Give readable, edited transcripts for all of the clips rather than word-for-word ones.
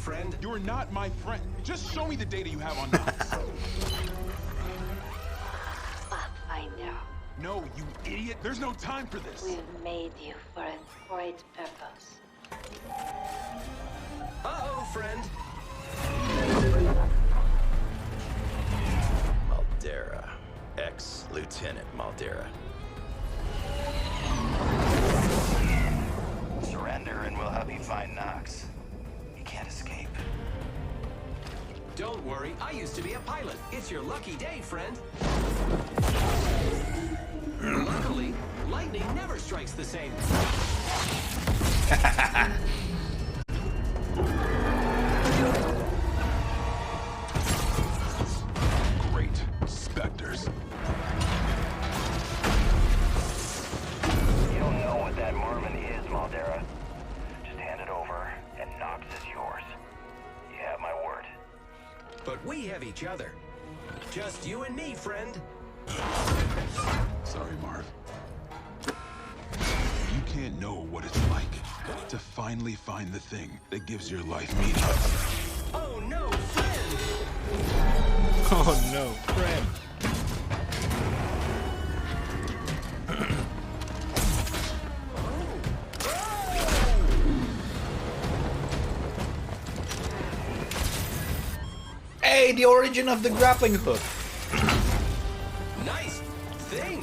friend. You're not my friend. Just show me the data you have on Knox. Pathfinder. No, you idiot. There's no time for this. We've made you for a great purpose. Uh-oh, friend. Maldera. Ex-Lieutenant Maldera. Surrender and we'll help you find Knox. You can't escape. Don't worry, I used to be a pilot. It's your lucky day, friend. Luckily, lightning never strikes the same. Great. Specters. You don't know what that Marvin is, Maldera. Just hand it over, and Knox is yours. You have my word. But we have each other. Just you and me, friend. Sorry, Marv. You can't know what it's like to finally find the thing that gives your life meaning. Oh no, friend! Oh no, friend. Hey, the origin of the grappling hook. Nice thing!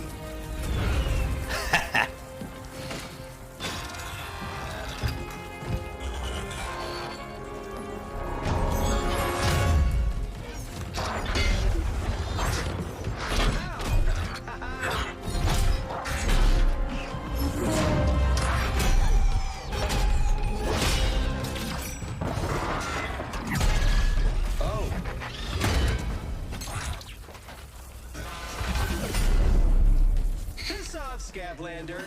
Scablander.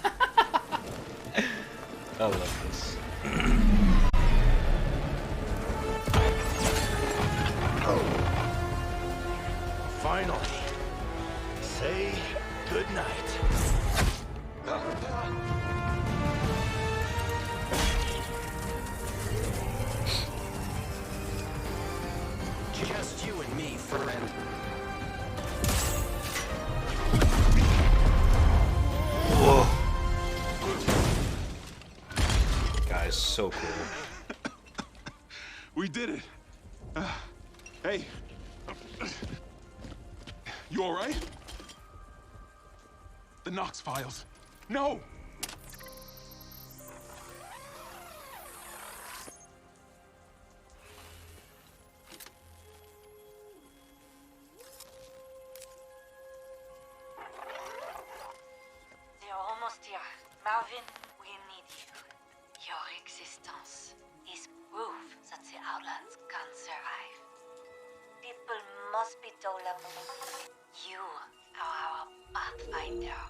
I love this. Finally. Say goodnight. Just you and me, friend. Whoa. Guy's so cool. We did it. Hey. You all right? The Knox files. No! They're almost here. Marvin, we need you. Your existence is proof that the Outlands can survive. People must be told of you are our pathfinder.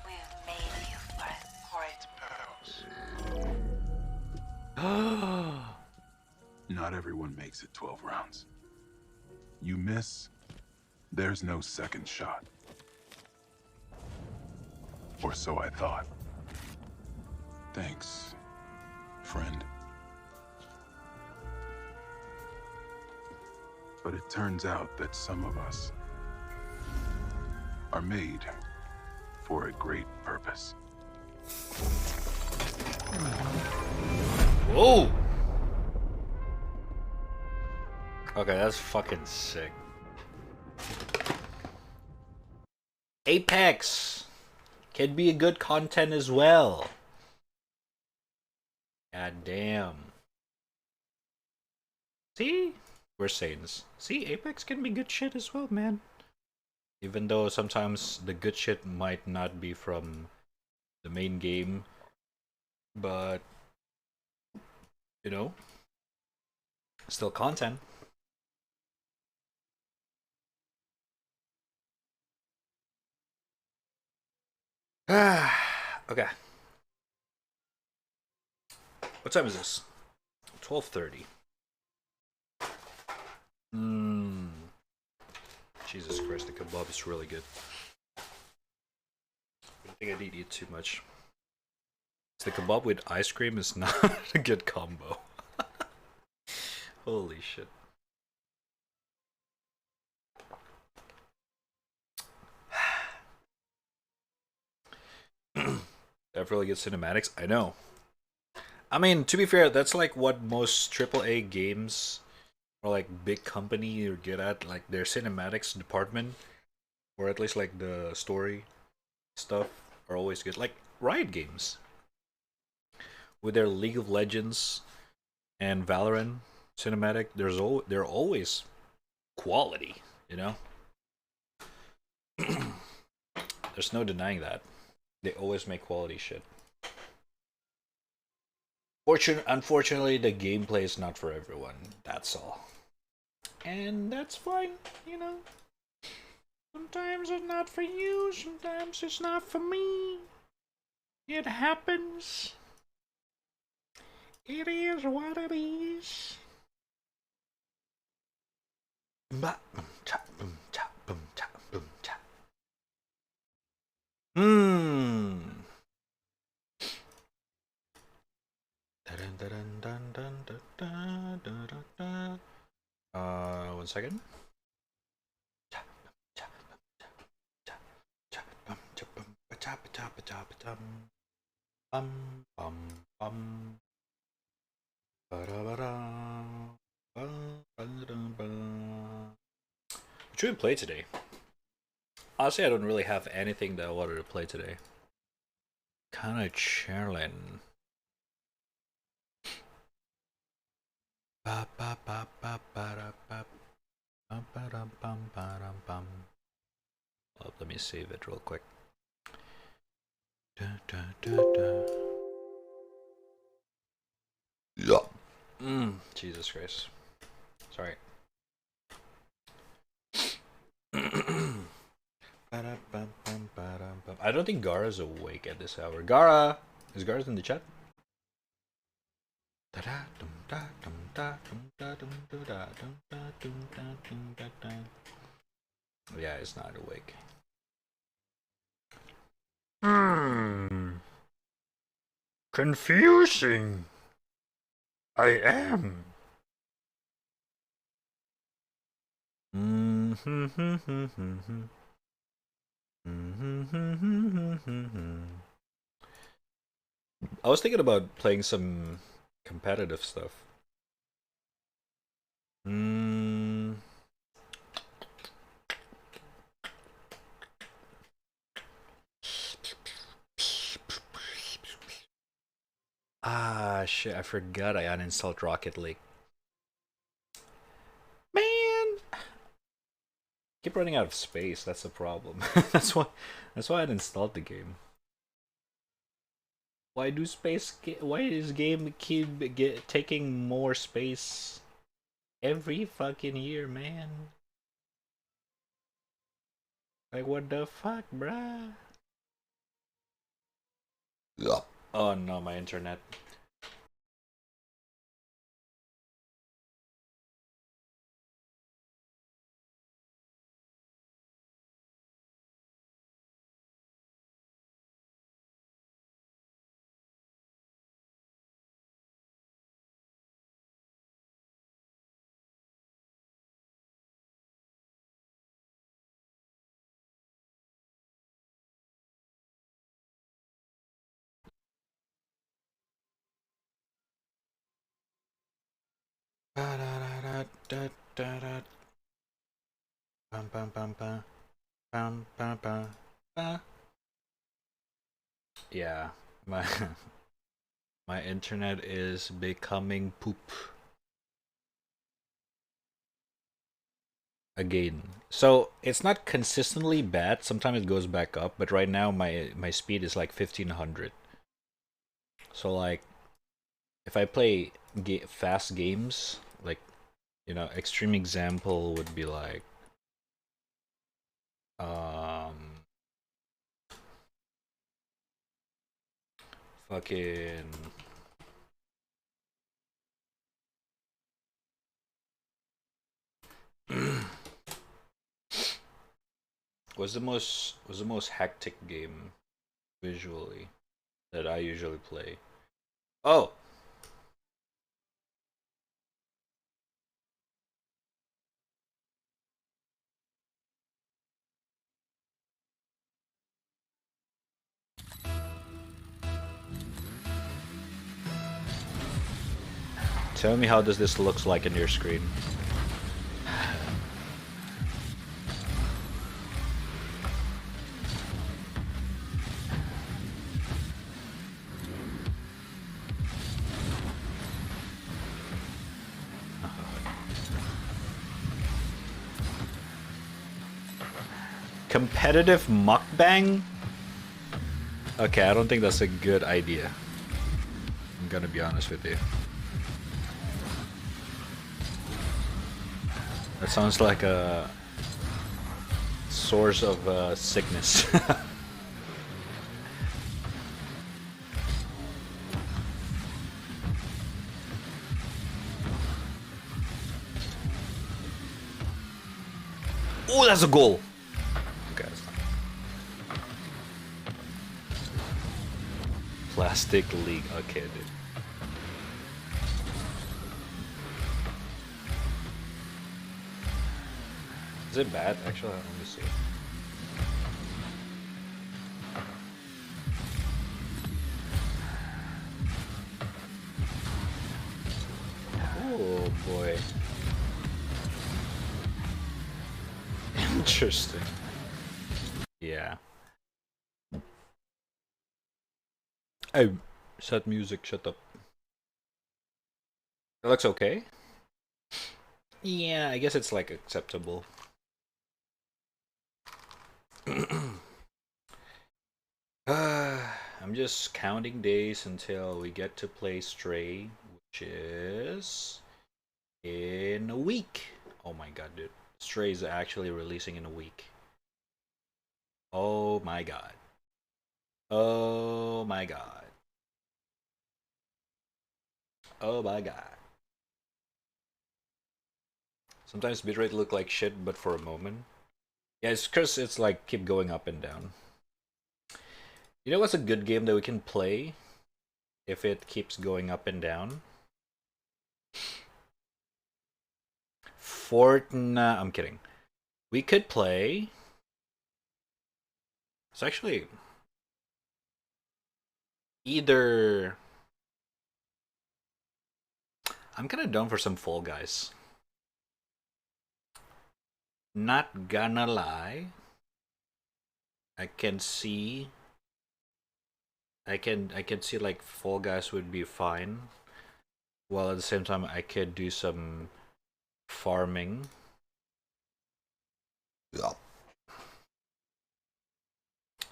We've made you for a great purpose. Not everyone makes it 12 rounds. You miss, there's no second shot. Or so I thought. Thanks, friend. But it turns out that some of us are made for a great purpose. Whoa! Okay, that's fucking sick. Apex can be a good content as well. God damn. See? We're saying this. See, Apex can be good shit as well, man. Even though sometimes the good shit might not be from the main game. But, you know, still content. Okay. What time is this? 12:30. Jesus Christ, the kebab is really good. I don't think I need to eat too much. The kebab with ice cream is not a good combo. Holy shit. Definitely good cinematics. I know. I mean, to be fair, that's like what most AAA games or like big company are good at, like their cinematics department, or at least like the story stuff are always good. Like Riot Games with their League of Legends and Valorant cinematic, they're always quality, you know? There's no denying that. They always make quality shit. Unfortunately, the gameplay is not for everyone. That's all. And that's fine, you know? Sometimes it's not for you, sometimes it's not for me. It happens. It is what it is. Boom, chop, boom, chop, boom, chop, boom, chop. Hmm. One second. What should we play today? Honestly, I don't really have anything that I wanted to play today. Kinda chilling. Let me save it real quick. Jesus Christ. Sorry. I don't think Gara's awake at this hour. Gara! Is Gara in the chat? Yeah, it's not awake. Confusing. I am. I was thinking about playing some competitive stuff. Ah, shit, I forgot I uninstalled Rocket League. Man! Keep running out of space, that's the problem. that's why I uninstalled the game. Why does game keep taking more space every fucking year, man? Like, what the fuck, bruh? Oh no, my internet. Yeah, my my internet is becoming poop again. So it's not consistently bad. Sometimes it goes back up, but right now my speed is like 1500. So like, if I play fast games, like, you know, extreme example would be like fucking was the most hectic game visually that I usually play. Oh, Tell me how does this looks like in your screen. Competitive mukbang? Okay, I don't think that's a good idea. I'm gonna be honest with you. That sounds like a source of sickness. Oh, that's a goal! Okay, that's fine. Plastic league. Okay, dude. Is it bad? Actually, let me see. Oh boy. Interesting. Yeah. Oh, set music, shut up. It looks okay. Yeah, I guess it's like acceptable. I'm just counting days until we get to play Stray, which is in a week. Oh my god, dude. Stray is actually releasing in a week. Oh my god. Oh my god. Oh my god. Sometimes bitrate look like shit, but for a moment. Yeah, it's because it's like keep going up and down. You know what's a good game that we can play if it keeps going up and down? Fortnite. I'm kidding. We could play. It's actually either. I'm kind of down for some Fall Guys. Not gonna lie. I can see like Fall Guys would be fine. While at the same time I could do some farming. Yeah.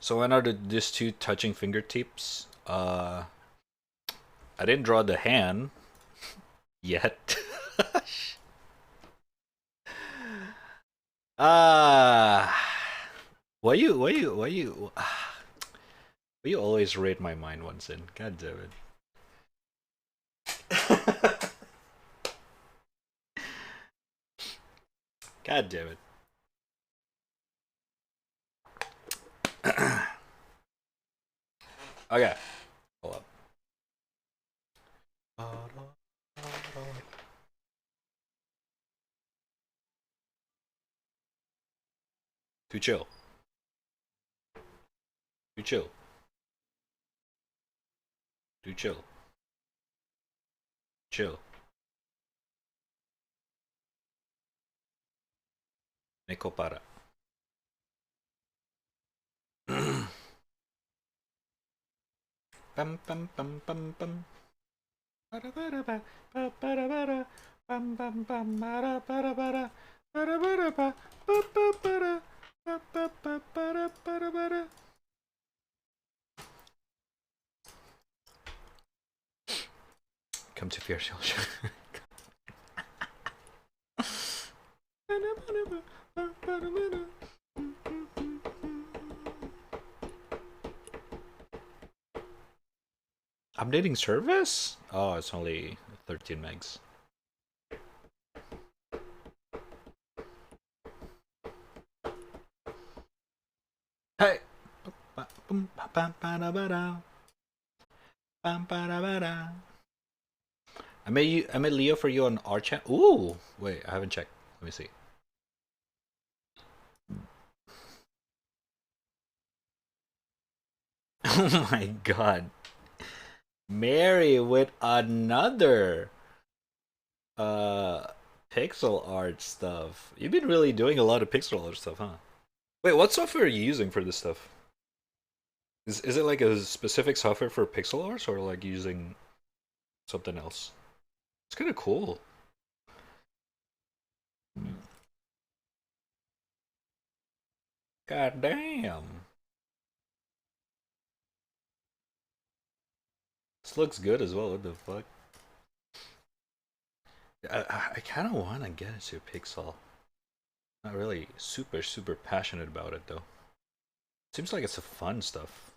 So when are these two touching fingertips? I didn't draw the hand yet. Why you always read my mind once in? God damn it. God damn it. Okay. Hold up. Too chill. Too chill. Too chill. Chill. Neko para. Pam pam pam pam pam. Para para pa pa para para pam pam pam para para pa pa para pa para. Come to fear shelter. Updating service? Oh, it's only 13 megs. Hey! I made Leo for you on our chat. Ooh! Wait, I haven't checked. Let me see. Oh my god. Mary with another Uh, pixel art stuff. You've been really doing a lot of pixel art stuff, huh? Wait, what software are you using for this stuff? Is it like a specific software for pixel art, or like using something else? It's kind of cool. God damn. This looks good as well. What the fuck? I kind of want to get into Pixel. Not really super passionate about it though. Seems like it's a fun stuff.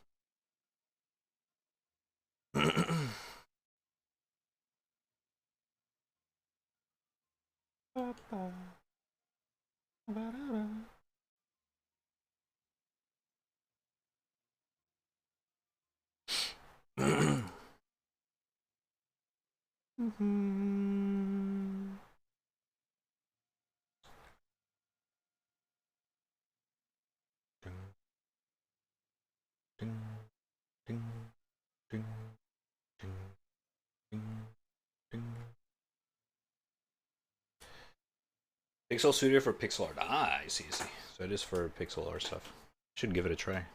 Pixel Studio for pixel art. Ah, I see. So it is for pixel art stuff. Should give it a try.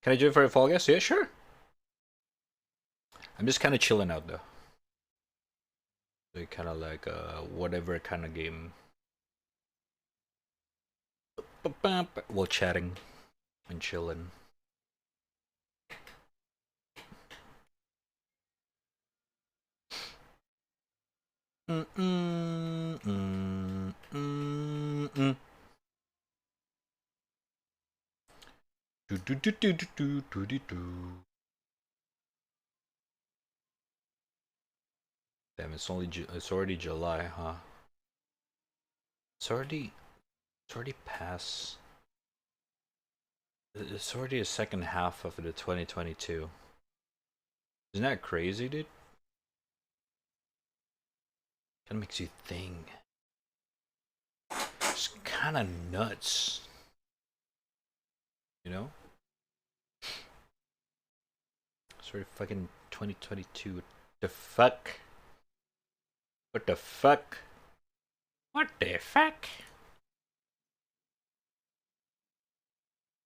Can I do it for a Fall Guys? Yeah, sure. I'm just kind of chilling out though. So kind of like whatever kind of game. While chatting and chilling. Damn, it's already July, huh? It's already past. It's already a second half of the 2022. Isn't that crazy, dude? Kind of makes you think. It's kind of nuts. You know? It's already fucking 2022. What the fuck? What the fuck? What the fuck?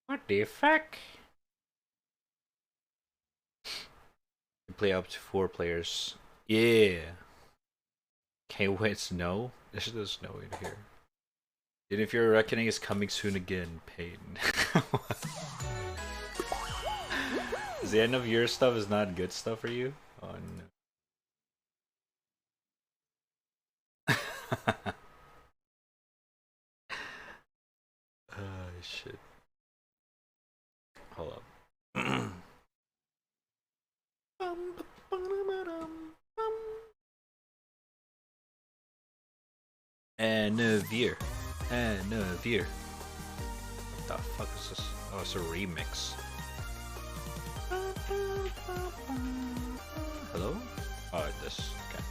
What the fuck? You play up to 4 players. Yeah. Can't wait, snow? There's no snow in here. And if your reckoning is coming soon again, pain. Is the end of your stuff is not good stuff for you? Oh no. Shit. Hold up. And Veer. And Veer. What the fuck is this? Oh, it's a remix. Hello? Oh, this. Okay.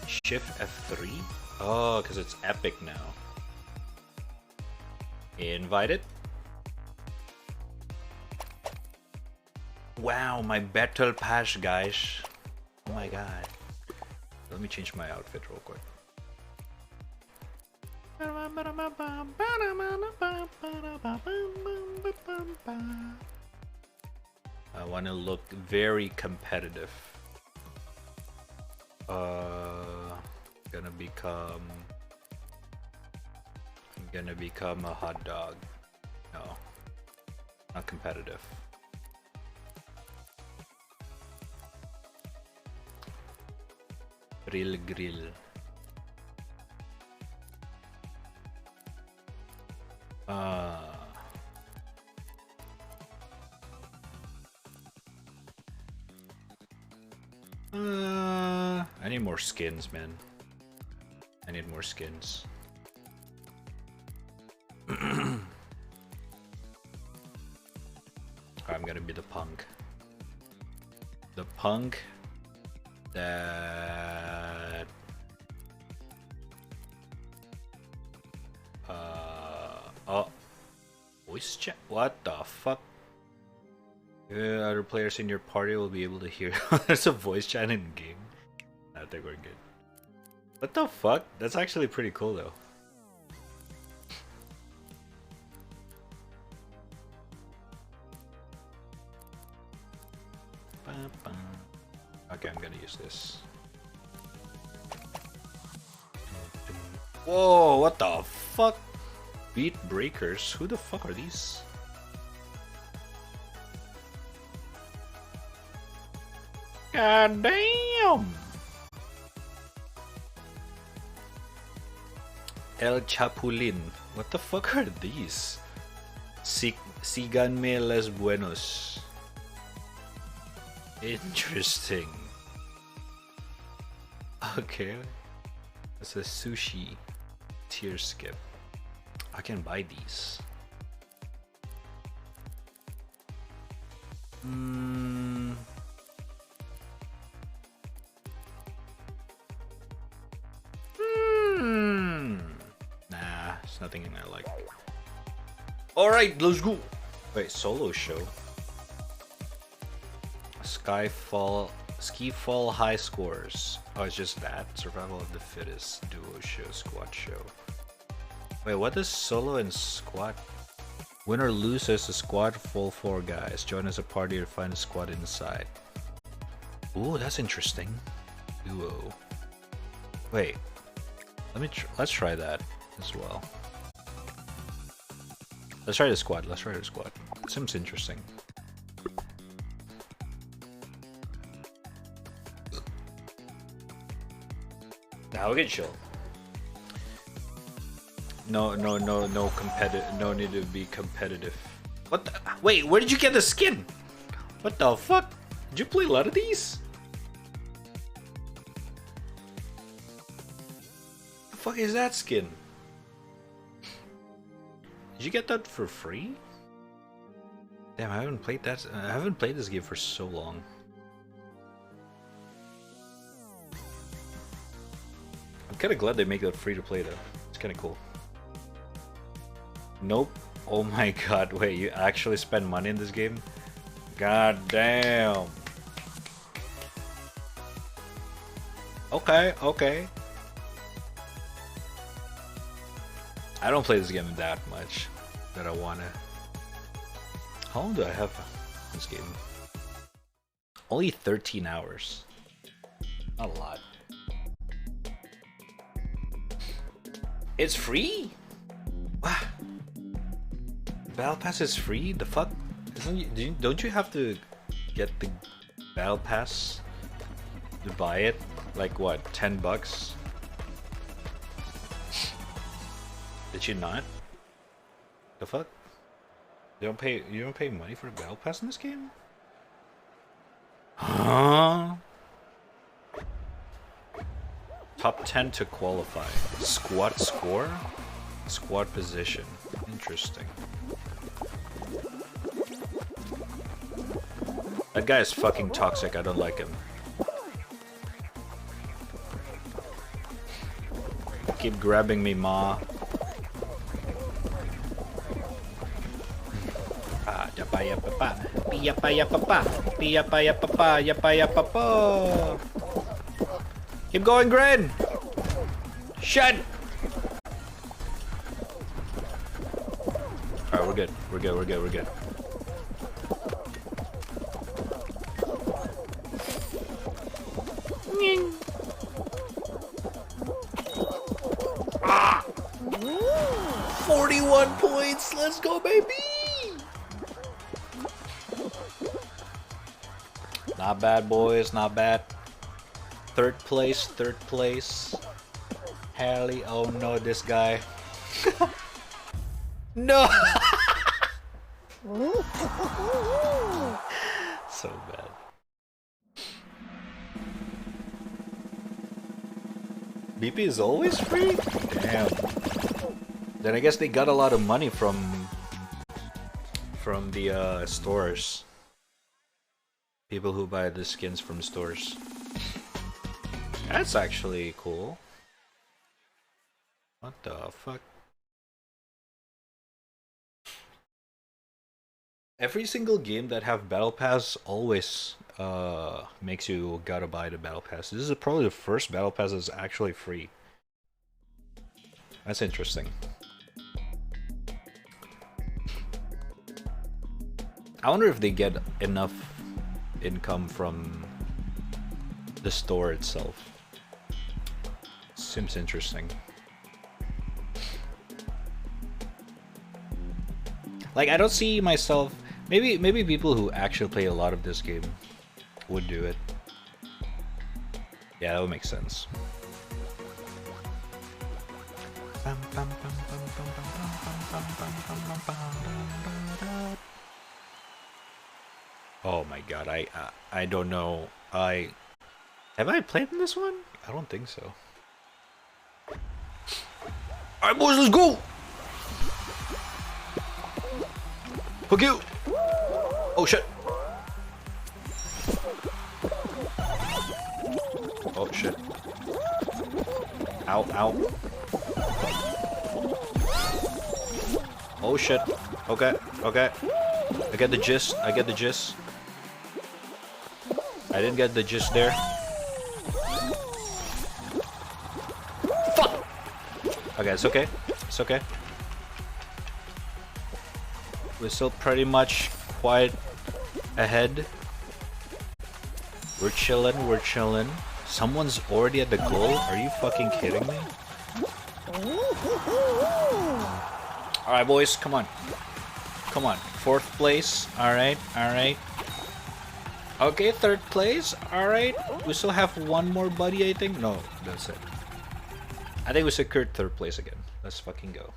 Shift F3? Oh, because it's epic now. Invited. Wow, my battle pass, guys. Oh my god. Let me change my outfit real quick. I want to look very competitive. I'm gonna become a hot dog. No, not competitive. Grill. I need more skins, man. I need more skins. I'm gonna be the punk. The punk that oh, voice chat. What the fuck? Other players in your party will be able to hear. There's a voice chat in game. I think we're good. What the fuck? That's actually pretty cool though. Okay, I'm gonna use this. Whoa, what the fuck? Beat breakers? Who the fuck are these? God damn! El Chapulín. What the fuck are these? Síganme les buenos. Interesting. Okay. It's a sushi tier skip. I can buy these. Nah, it's nothing I like. Alright, let's go. Wait, solo show. Skiffall high scores. Oh, it's just that. Survival of the fittest, duo show, squad show. Wait, what is solo and squad? Win or lose as a squad, full 4 guys. Join as a party or find a squad inside. Ooh, that's interesting. Duo. Wait, let's try that as well. Let's try the squad. Let's try the squad. It seems interesting. Now we can chill. No competitive. No need to be competitive. What the? Wait, where did you get the skin? What the fuck? Did you play a lot of these? The fuck is that skin? Did you get that for free? Damn, I haven't played that. I haven't played this game for so long. I'm kind of glad they make that free to play though. It's kind of cool. Nope. Oh my god, wait, you actually spend money in this game? God damn. Okay, okay. I don't play this game that much that I wanna. How long do I have this game? Only 13 hours. Not a lot. It's free? Wow. Battle Pass is free? The fuck? Don't you have to get the Battle Pass to buy it? Like what, 10 bucks? Did you not? The fuck? You don't pay money for the Battle Pass in this game? Huh? Top 10 to qualify. Squad score? Squad position. Interesting. That guy is fucking toxic. I don't like him. Keep grabbing me, ma. Keep going, Grin! Shit! Alright, we're good. We're good, we're good, we're good. Ah! 41 points! Let's go, baby! Not bad, boys, not bad. Third place, third place. Haley, oh no, this guy. No! So bad. BP is always free? Damn. Then I guess they got a lot of money from the stores. People who buy the skins from stores. That's actually cool. What the fuck? Every single game that have Battle Pass always makes you gotta buy the battle pass. This is probably the first battle pass that's actually free. That's interesting. I wonder if they get enough income from the store itself. Seems interesting. Like, I don't see myself... Maybe people who actually play a lot of this game would do it. Yeah, that would make sense. Oh my god, I don't know. Have I played in this one? I don't think so. Alright boys, let's go! Fuck you! Oh shit! Oh shit. Ow, ow. Oh shit. Okay, okay. I get the gist, I get the gist. I didn't get the gist there. Fuck! Okay, it's okay. It's okay. We're still pretty much quite ahead. We're chilling, we're chilling. Someone's already at the goal? Are you fucking kidding me? Alright boys, come on. Come on. 4th place. Alright, alright. Okay, 3rd place. Alright. We still have one more buddy, I think. No, that's it. I think we secured 3rd place again. Let's fucking go.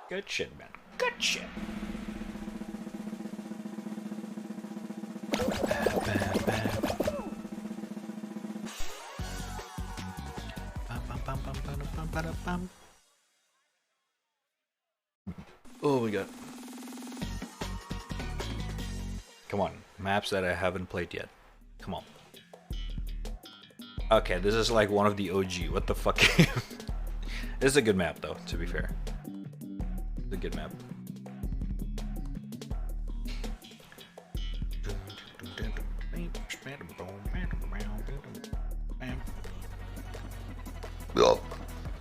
Good shit, man. Good shit. Oh my god. Come on. Maps that I haven't played yet. Come on. Okay, this is like one of the OG. What the fuck? This is a good map though, to be fair. It's a good map. Oh.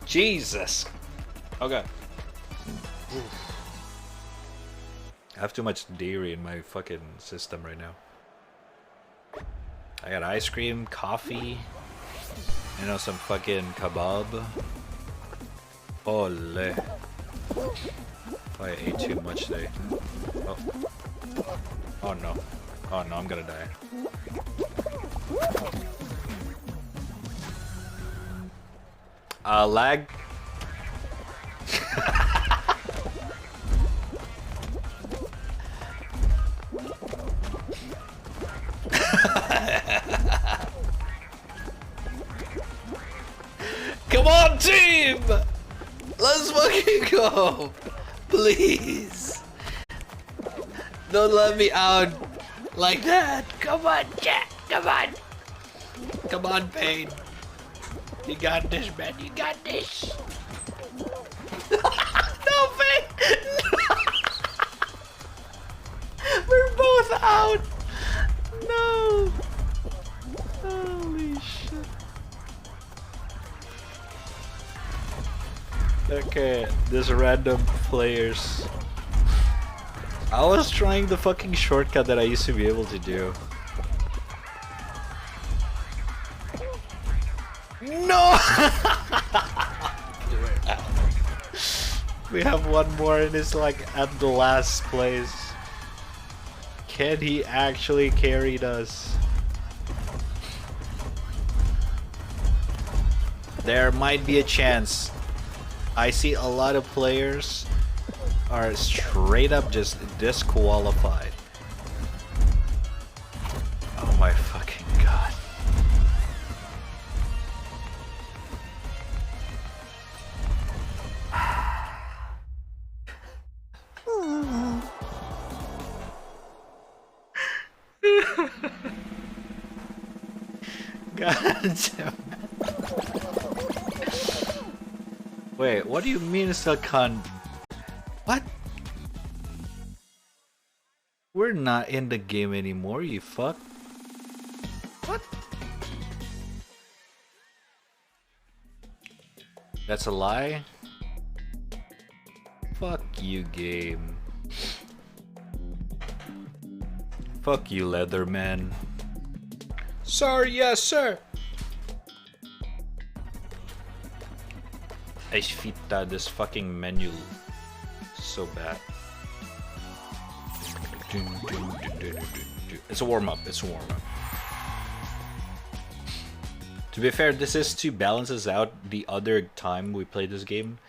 Jesus. Okay. I have too much dairy in my fucking system right now. I got ice cream, coffee, you know, some fucking kebab. Ole. I ate too much today. Oh. Oh no. Oh no, I'm gonna die. Lag. Come on, team! Let's fucking go! Please! Don't let me out like that! Come on, Jack! Come on! Come on, Payne! You got this, man! You got this! No, Payne! We're both out! No! Holy shit. Okay, there's random players. I was trying the fucking shortcut that I used to be able to do. No! We have one more and it's like at the last place. Can he actually carry us? There might be a chance. I see a lot of players are straight up just disqualified. Oh my fucking god. God damn it. Wait, what do you mean still can't? What? not in the game anymore, you fuck. What? That's a lie? Fuck you, game. Fuck you, Leatherman. Sorry, yes, sir. I fita this fucking menu so bad. It's a warm-up, it's a warm-up. To be fair, this is to balance us out. The other time we played this game,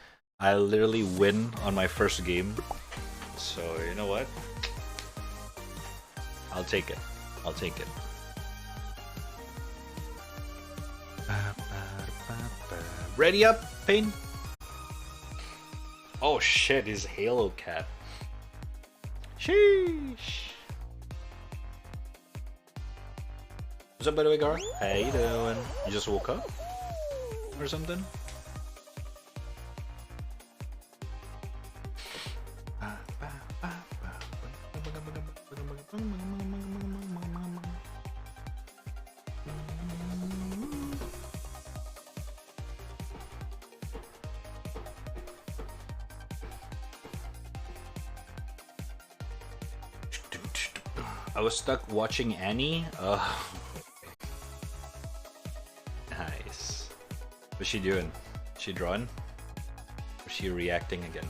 I literally win on my first game. So, you know what? I'll take it. I'll take it. Ready up, Pain? Oh shit, he's Halo Cat. Sheesh. What's up, by the way, Gar? How you doing? You just woke up? Or something? I was stuck watching Annie. Nice. What's she doing? She drawing? Or is she reacting again?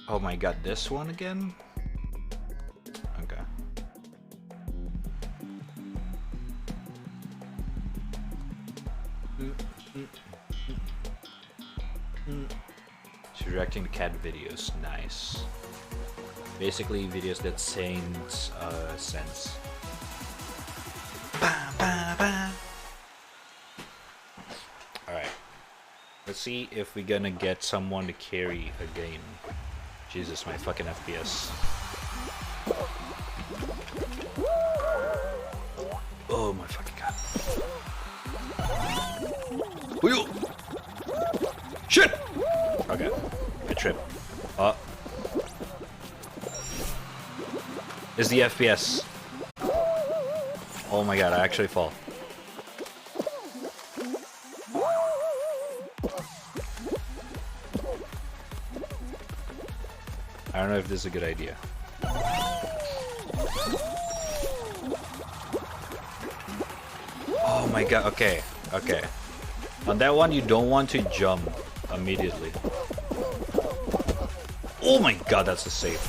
Oh my god, this one again? Okay. She's reacting to cat videos. Nice. Basically videos that sense sense. Alright. Let's see if we're gonna get someone to carry a game. Jesus, my fucking FPS. Oh my fucking god. Wheel! Shit! Okay, I tripped. Is the FPS. Oh my god, I actually fall. I don't know if this is a good idea. Oh my god, okay, okay. On that one, you don't want to jump immediately. Oh my god, that's a save.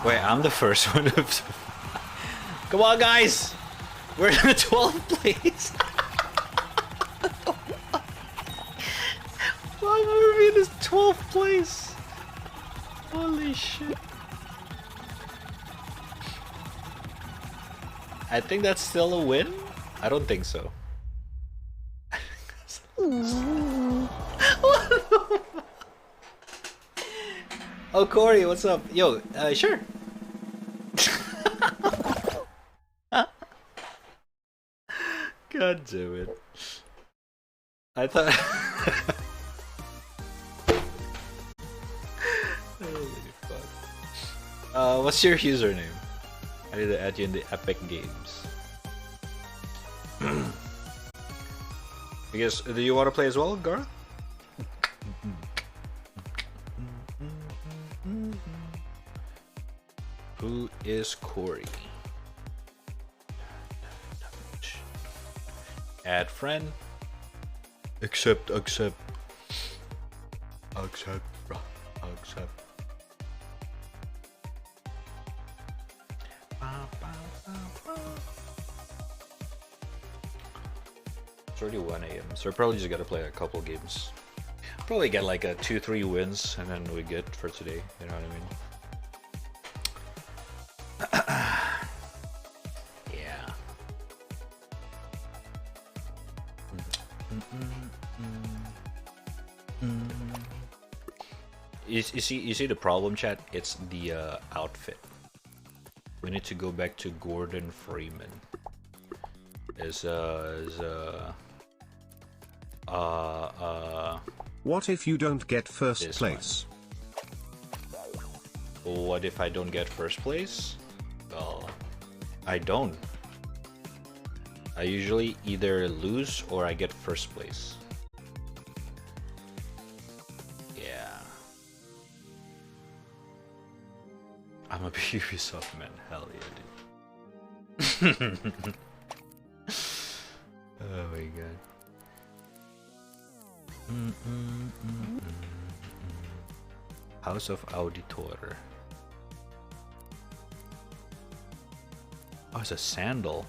Wait, I'm the first one. Come on, guys! We're in the 12th place! Why are we in this 12th place? Holy shit. I think that's still a win? I don't think so. Oh, Corey, what's up? Yo, sure. God damn it. I thought... Holy fuck. What's your username? I need to add you in the Epic Games. Because, do you want to play as well, Gar? Who is Corey? Add friend. Accept. Accept, bro. Accept. 31 AM, so I probably just gotta play a couple games. Probably get like a 2-3 wins and then we good for today, you know what I mean? Yeah. You see the problem, chat? It's the outfit. We need to go back to Gordon Freeman. What if you don't get first place? What if I don't get first place? Well, I don't. I usually either lose or I get first place. Yeah. I'm a Ubisoft man. Hell yeah, dude. Oh my god. House of Auditor. Oh, it's a sandal.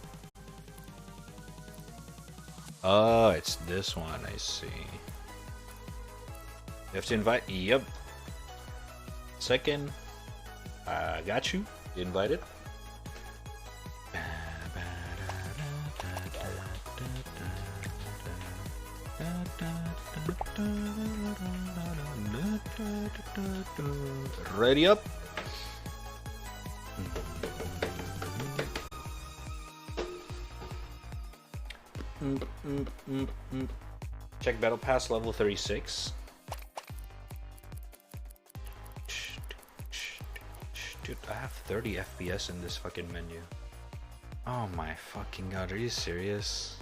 Oh, it's this one, I see. You have to invite. Yep. Second. Got you. You invited. Ready up. Check Battle Pass level 36. Dude, I have 30 FPS in this fucking menu. Oh my fucking god, are you serious?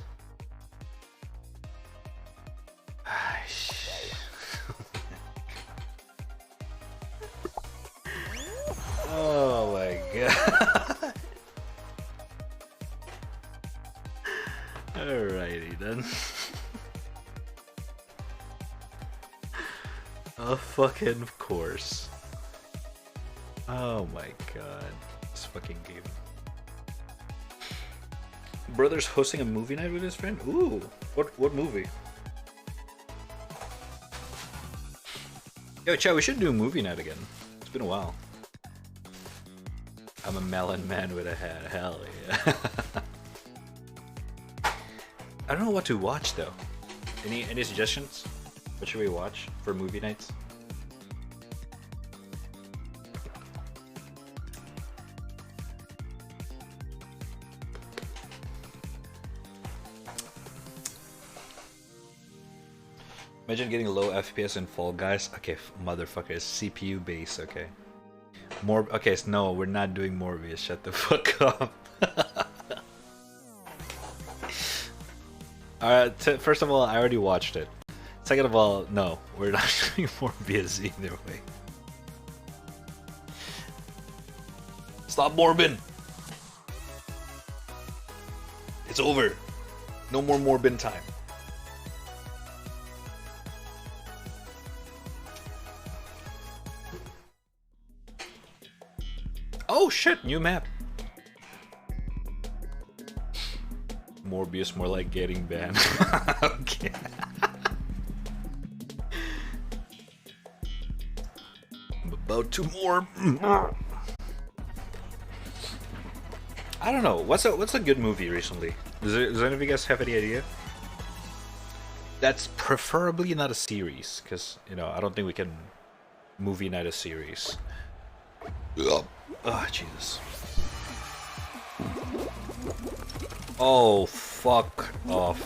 Oh my god. Alrighty then. Oh fucking course. Oh my god. This fucking game. Brother's hosting a movie night with his friend? Ooh. What movie? Yo, chat, we should do a movie night again. It's been a while. I'm a melon man with a hat. Hell yeah. I don't know what to watch though. Any suggestions? What should we watch for movie nights? Imagine getting a low FPS in Fall Guys. Okay, motherfucker, CPU base. Okay, more. Okay, so no, we're not doing Morbius. Shut the fuck up. Alright, first of all, I already watched it. Second of all, no, we're not doing Morbius either way. Stop Morbin! It's over. No more Morbin time. Oh shit, new map. Morbius, more like getting banned. Okay. I'm about to more. I don't know. What's a good movie recently? Does any of you guys have any idea? That's preferably not a series, because you know I don't think we can movie night a series. Oh Jesus. Oh, fuck off.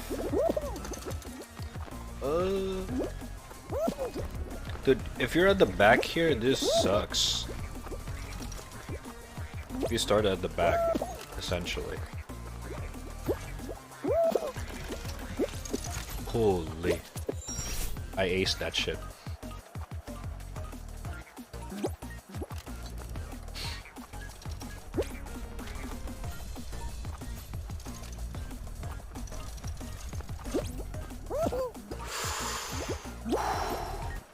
Dude, if you're at the back here, this sucks. If you start at the back, essentially. Holy. I aced that shit.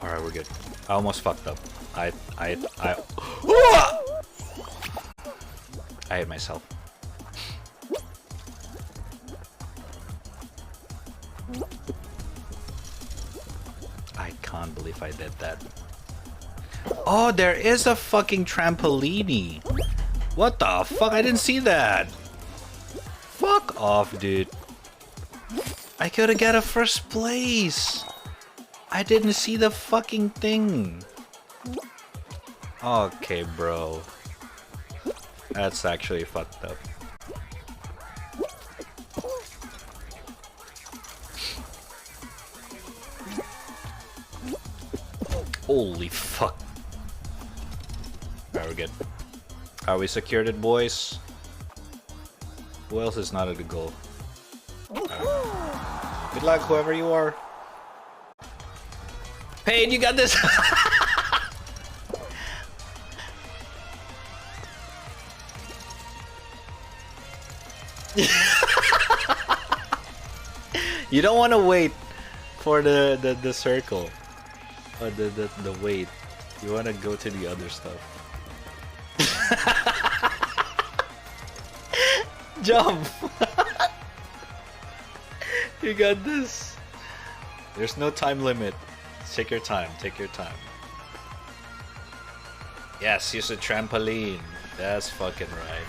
Alright, we're good. I almost fucked up. I hate myself. I can't believe I did that. Oh, there is a fucking trampolini. What the fuck? I didn't see that. Fuck off, dude. I could have got a first place. I didn't see the fucking thing. Okay, bro. That's actually fucked up. Holy fuck. Alright, we're good. Are we secured it, boys? Who else is not at the goal? Good luck, whoever you are. Pain, you got this! You don't want to wait for the circle. Or the wait. You want to go to the other stuff. Jump! You got this. There's no time limit. Take your time. Take your time. Yes, use a trampoline. That's fucking right.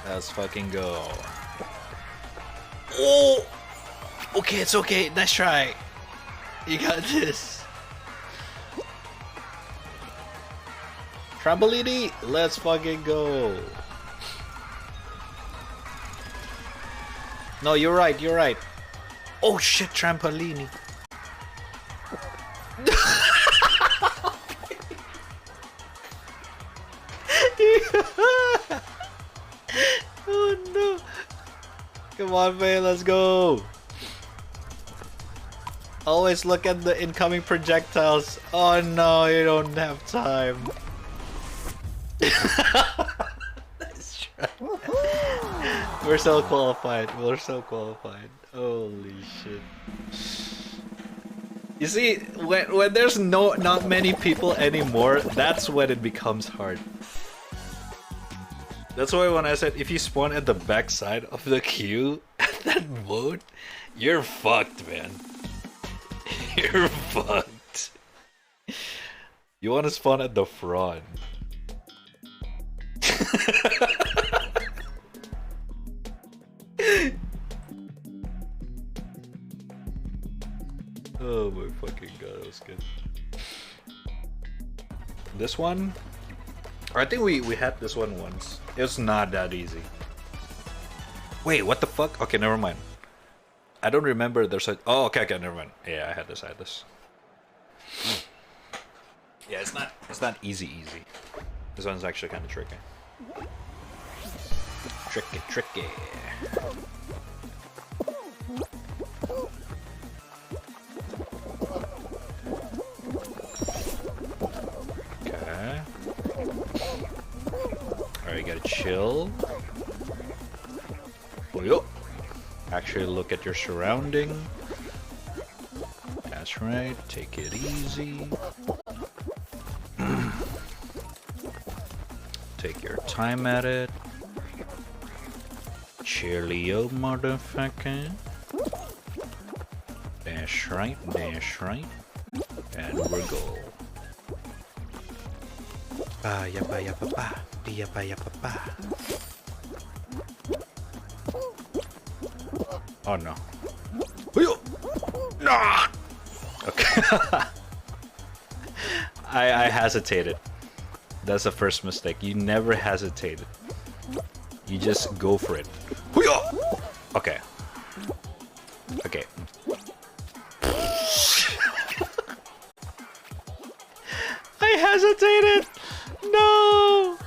Let's fucking go. Oh! Okay, it's okay. Nice try. You got this. Trampolini, let's fucking go. No, you're right, you're right. Oh shit, trampolini. Oh no. Come on, man, let's go. Always look at the incoming projectiles. Oh no, you don't have time. Nice try. We're so qualified. We're so qualified. Holy shit. You see, when there's not many people anymore, that's when it becomes hard. That's why when I said if you spawn at the back side of the queue at that mode, you're fucked, man. You're fucked. You want to spawn at the front. Oh my fucking god, that was good. This one? I think we had this one once. It's not that easy. Wait, what the fuck? Okay, never mind. I don't remember there's a... Oh, okay, never mind. Yeah, I had this. Yeah, it's not easy. This one's actually kind of tricky. Tricky. Okay. Alright, you gotta chill. Oh, actually look at your surrounding. That's right, take it easy. Take your time at it. Cheerio, motherfucker. Dash right. And we're go. Oh no. Nah! Okay. I hesitated. That's the first mistake. You never hesitated. You just go for it. Okay. Okay. I hesitated! No!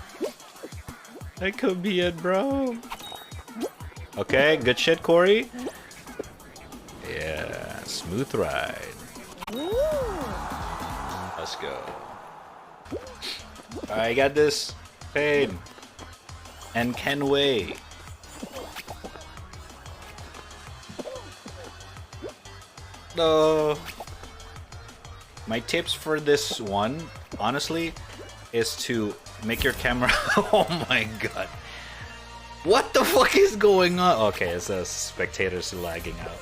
That could be it, bro. Okay, good shit, Corey. Yeah, smooth ride. Let's go. Alright, I got this. Pain. And Kenway. No. My tips for this one, honestly, is to make your camera... Oh my god. What the fuck is going on? Okay, it's the spectators lagging out.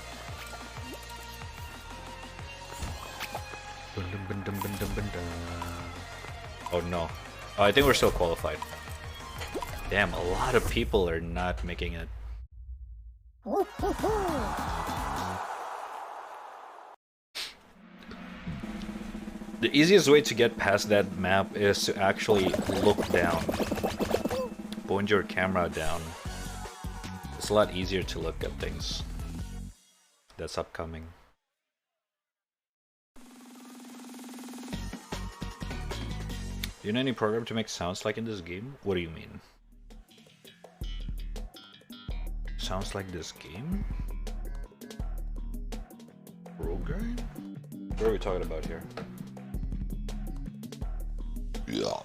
Oh no. Oh, I think we're still qualified. Damn, a lot of people are not making it. The easiest way to get past that map is to actually look down. Point your camera down. It's a lot easier to look at things that's upcoming. Do you know any program to make sounds like in this game? What do you mean? Sounds like this game? Program? What are we talking about here? Yeah.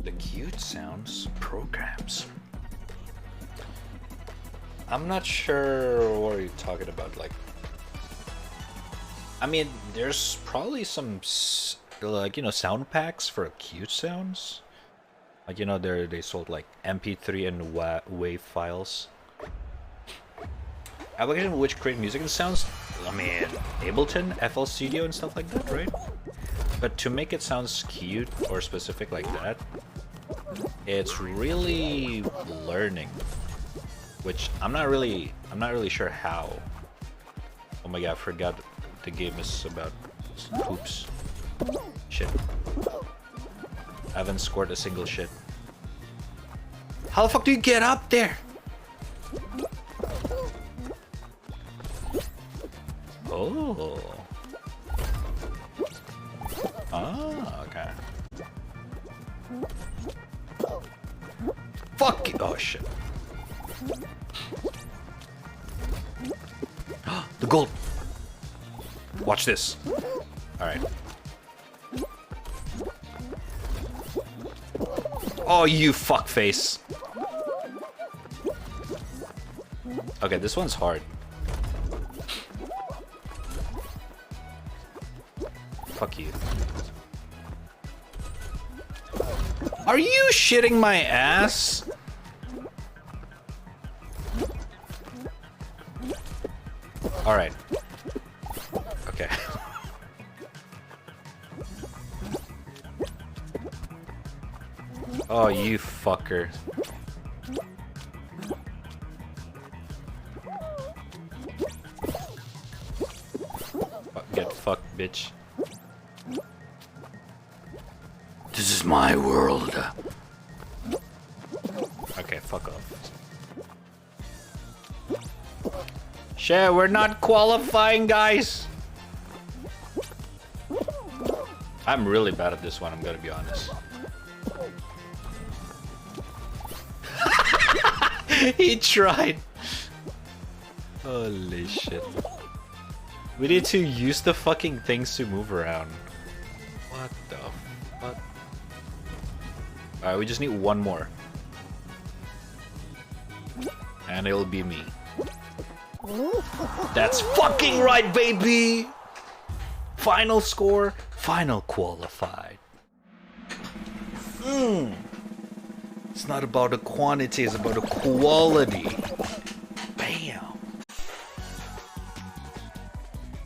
The cute sounds programs. I'm not sure what are you talking about. Like, I mean, there's probably some like, you know, sound packs for cute sounds. Like, you know, they sold like MP3 and WAV files. Application which create music and sounds. I mean, Ableton, FL Studio, and stuff like that, right? But to make it sounds cute or specific like that, it's really learning, which I'm not really sure how. Oh my god, I forgot the game is about poops. Shit. I haven't scored a single shit. How the fuck do you get up there? Oh. Ah, okay. Fuck you. Oh shit. The gold. Watch this. Alright. Oh, you fuckface. Okay, this one's hard. Fuck you. Are you shitting my ass? Alright. Okay. Oh, you fucker. Get fucked, bitch. This is my world. Okay, fuck off. Shit, we're not qualifying, guys. I'm really bad at this one, I'm gonna be honest. He tried. Holy shit. We need to use the fucking things to move around. What the fuck? Alright, we just need one more. And it'll be me. That's fucking right, baby! Final score, final qualified. It's not about the quantity, it's about the quality. Bam!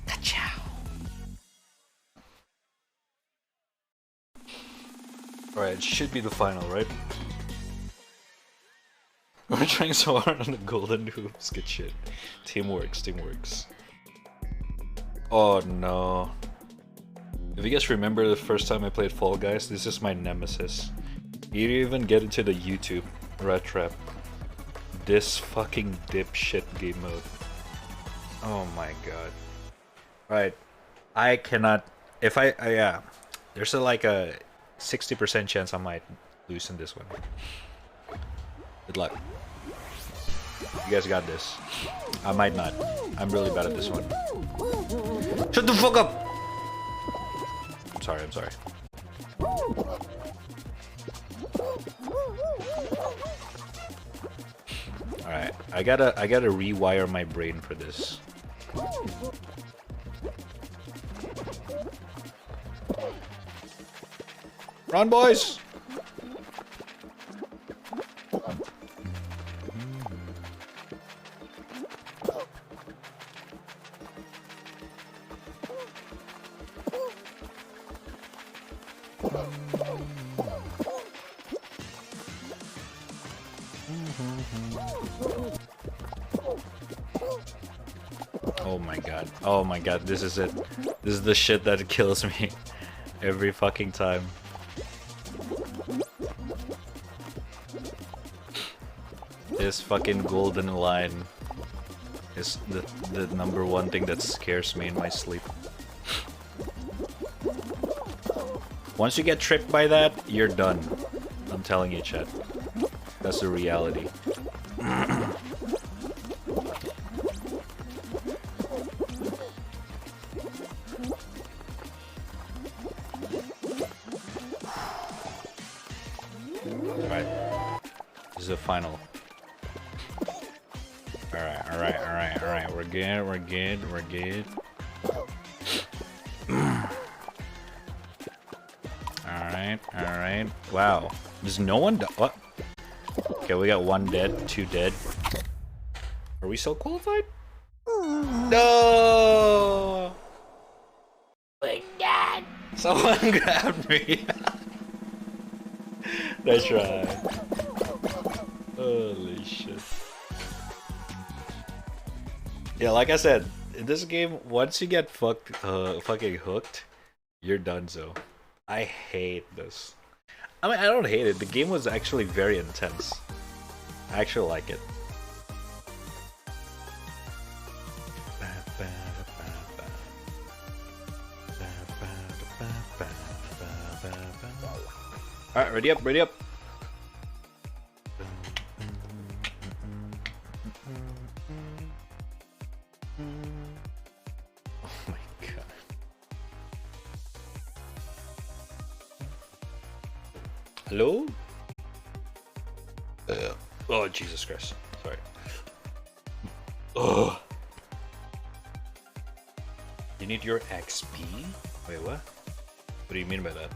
Ka-chow! Alright, it should be the final, right? We're trying so hard on the golden hoops. Good shit. Teamworks, teamworks. Oh no. If you guys remember the first time I played Fall Guys, this is my nemesis. You even get into the YouTube raddtrap. This fucking dipshit game mode. Oh my god. Right. I cannot. If yeah. There's like a 60% chance I might lose in this one. Good luck. You guys got this. I might not. I'm really bad at this one. Shut the fuck up! I'm sorry, I'm sorry. Alright, I gotta rewire my brain for this. Run, boys! Oh my god. Oh my god, this is it. This is the shit that kills me every fucking time. This fucking golden line is the number one thing that scares me in my sleep. Once you get tripped by that, you're done. I'm telling you, chat. That's the reality. Alright. This is the final. Alright. We're good. Alright. Wow. There's no one what? Okay, we got 1 dead, 2 dead. Are we still qualified? No! My God! Someone grabbed me. That's right. Holy shit. Yeah, like I said, in this game, once you get fucking hooked, you're done, so. I hate this. I mean, I don't hate it. The game was actually very intense. I actually like it. Alright, ready up. Oh my god. Hello? Oh, Jesus Christ. Sorry. Oh. You need your XP? Wait, what? What do you mean by that?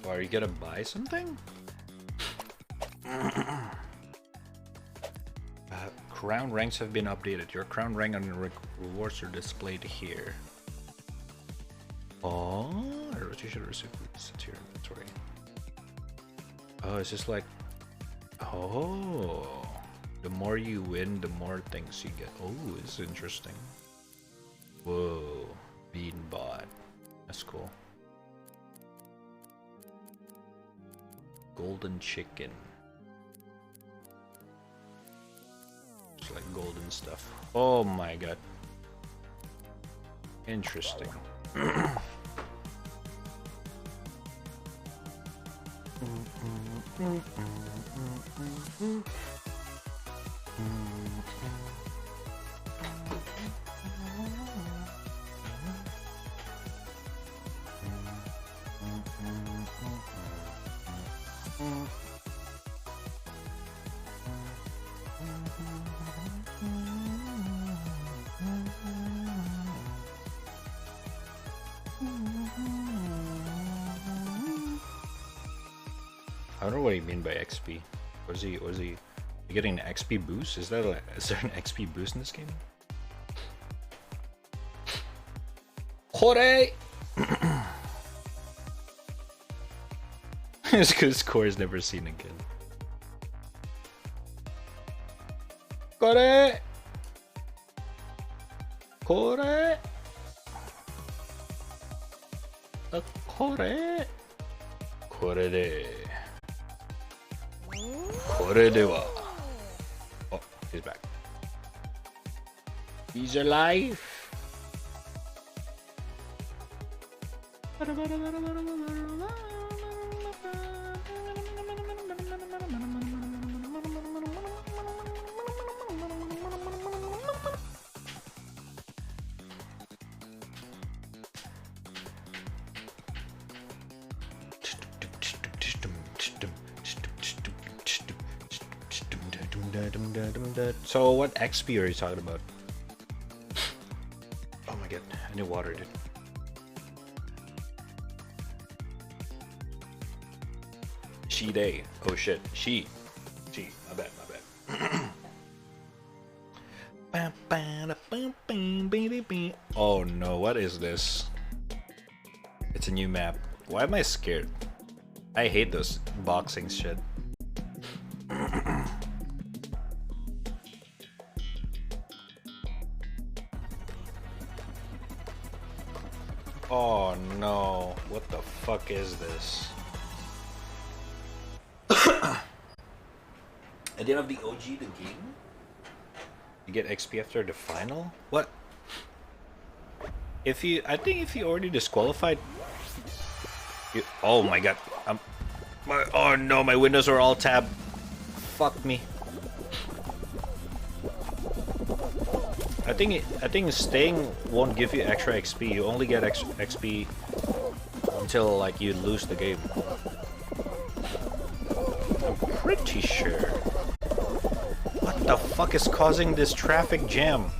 Are you gonna buy something? Crown ranks have been updated. Your crown rank and rewards are displayed here. Oh, what you should receive to your inventory. Oh, it's just like, oh, the more you win, the more things you get. Oh, it's interesting. Whoa, bean bot. That's cool. Golden chicken. It's like golden stuff. Oh my god. Interesting. I don't know what you mean by XP. What is he? You getting an XP boost? Is there an XP boost in this game? Hooray! It's because Core's never seen again. Kore! Kore! Kore! Kore de. Kore de wa. Oh, he's back. He's alive. So what XP are you talking about? Oh my god, I need water, dude. She day. Oh shit. She. My bad. Oh no, what is this? It's a new map. Why am I scared? I hate those boxing shit. Oh no, what the fuck is this? I didn't have the OG the game? You get XP after the final? What? I think if you already disqualified, oh my god, oh no, my windows are all tabbed. Fuck me. I think staying won't give you extra XP. You only get XP until like you lose the game. I'm pretty sure. What the fuck is causing this traffic jam?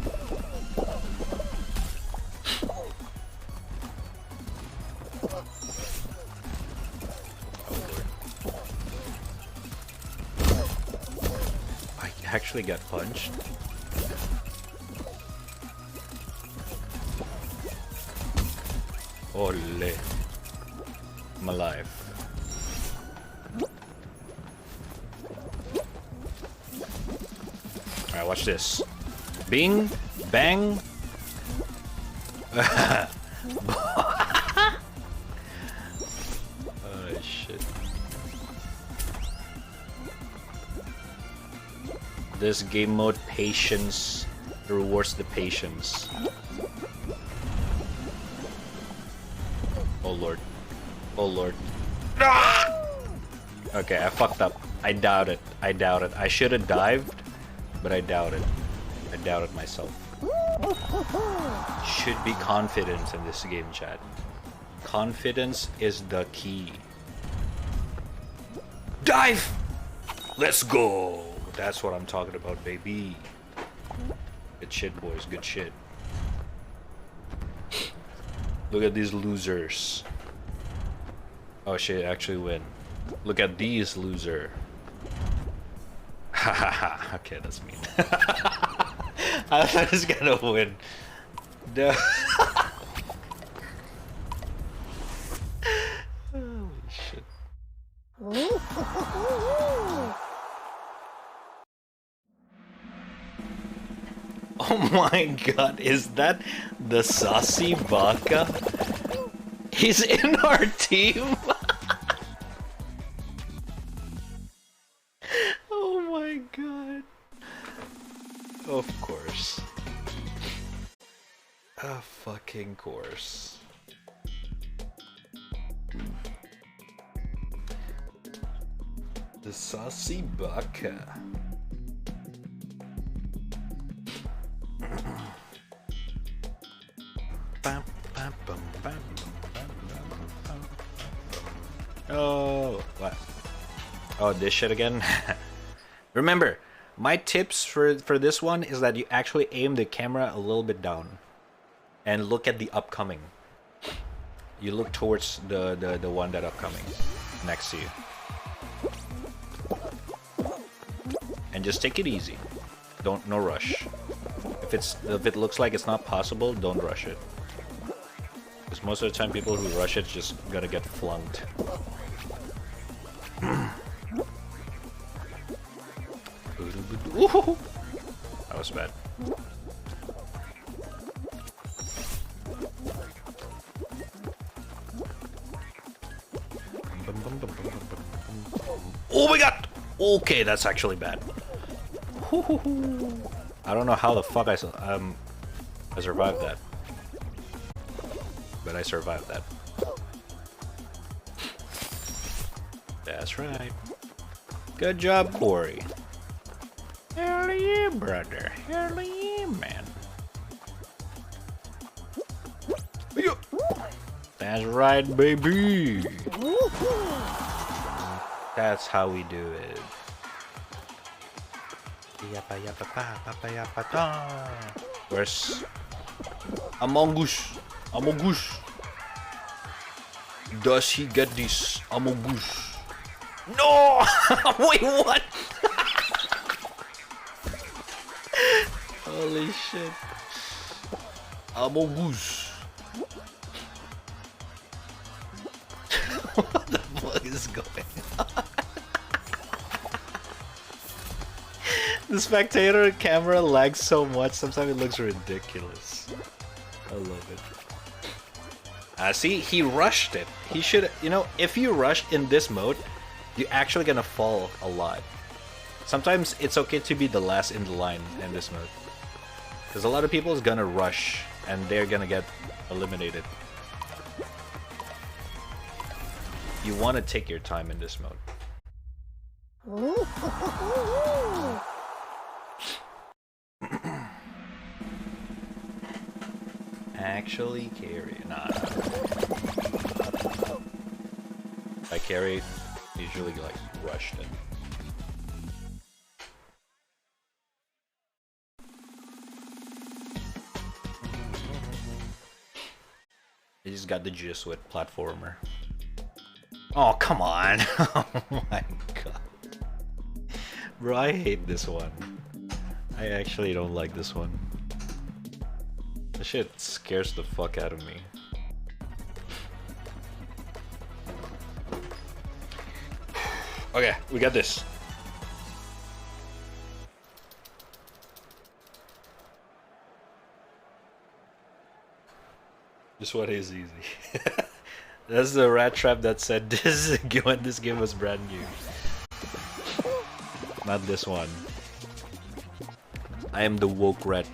I actually got punched. Ole. I'm alive. Alright, watch this. Bing! Bang! Oh shit. This game mode, patience, rewards the patience. Oh lord. Oh lord. Okay, I fucked up. I doubt it. I should have dived, but I doubt it. I doubted myself. Should be confident in this game, chat. Confidence is the key. Dive! Let's go! That's what I'm talking about, baby. Good shit, boys. Good shit. Look at these losers. Oh shit, actually win. Look at these loser. Hahaha. Okay, that's mean. I thought I was gonna win. No. Holy shit. Oh my god, is that the saucy baka? He's in our team! Oh my god. Of course. A fucking course. The saucy baka. Oh, what? Oh, this shit again? Remember, my tips for this one is that you actually aim the camera a little bit down and look at the upcoming. You look towards the one that upcoming next to you. And just take it easy. No rush. If it looks like it's not possible, don't rush it. Because most of the time people who rush it just gonna get flunked. Ooh, that was bad. Oh my god! Okay, that's actually bad. I don't know how the fuck I survived that. But I survived that. That's right. Good job, Corey. Hell yeah, brother. Hell yeah, man. That's right, baby. That's how we do it. Where's Among Us? Among Us. Does he get this? Among Us. No! Wait, what? Holy shit. Amogus. What the fuck is going on? The spectator camera lags so much, sometimes it looks ridiculous. I love it. See, he rushed it. He should, you know, if you rush in this mode, you're actually gonna fall a lot. Sometimes it's okay to be the last in the line in this mode. Because a lot of people is gonna rush and they're gonna get eliminated. You want to take your time in this mode. Actually carry. Nah. I carry usually like rushed in. I just got the gist with platformer. Oh, come on. Oh my god. Bro, I hate this one. I actually don't like this one. This shit scares the fuck out of me. Okay, we got this. This one is easy. That's the rat trap that said this when this game was brand new. Not this one. I am the woke rat.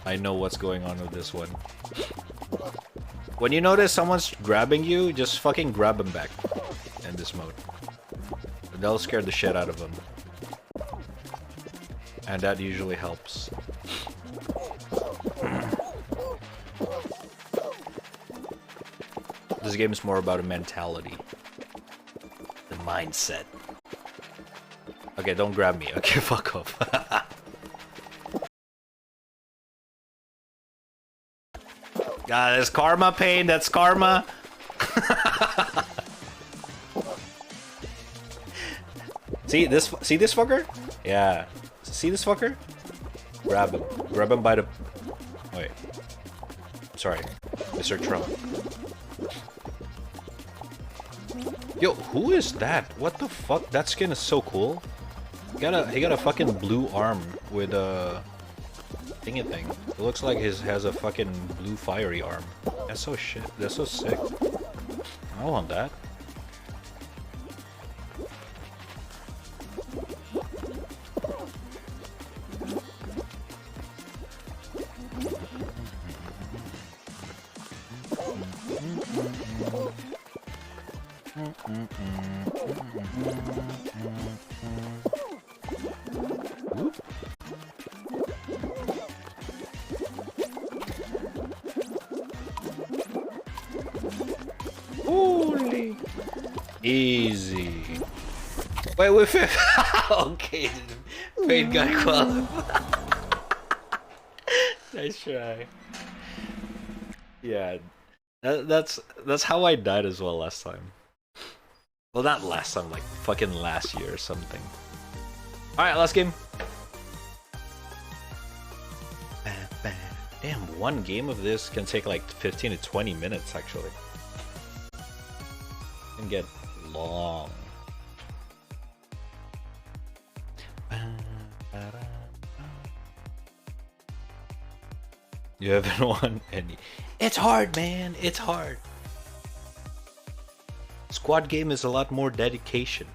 I know what's going on with this one. When you notice someone's grabbing you, just fucking grab them back in this mode. That'll scare the shit out of them. And that usually helps. This game is more about a mentality. The mindset. Okay, don't grab me. Okay, fuck off. God, that's karma, Pain. That's karma. See this fucker? Yeah. See this fucker? Grab him. Grab him by the... Wait. Sorry. Mr. Trump. Yo, who is that? What the fuck? That skin is so cool. He got a fucking blue arm with a thingy thing. It looks like his has a fucking blue fiery arm. That's so shit. That's so sick. I want that. Holy easy. Wait, we're fifth. Okay, Pain got qualified. Nice try. Yeah, that's how I died as well last time. Well, not last time, like fucking last year or something. All right, last game. Damn, one game of this can take like 15 to 20 minutes actually. Can get long. You haven't won any. It's hard, man. It's hard. Squad game is a lot more dedication.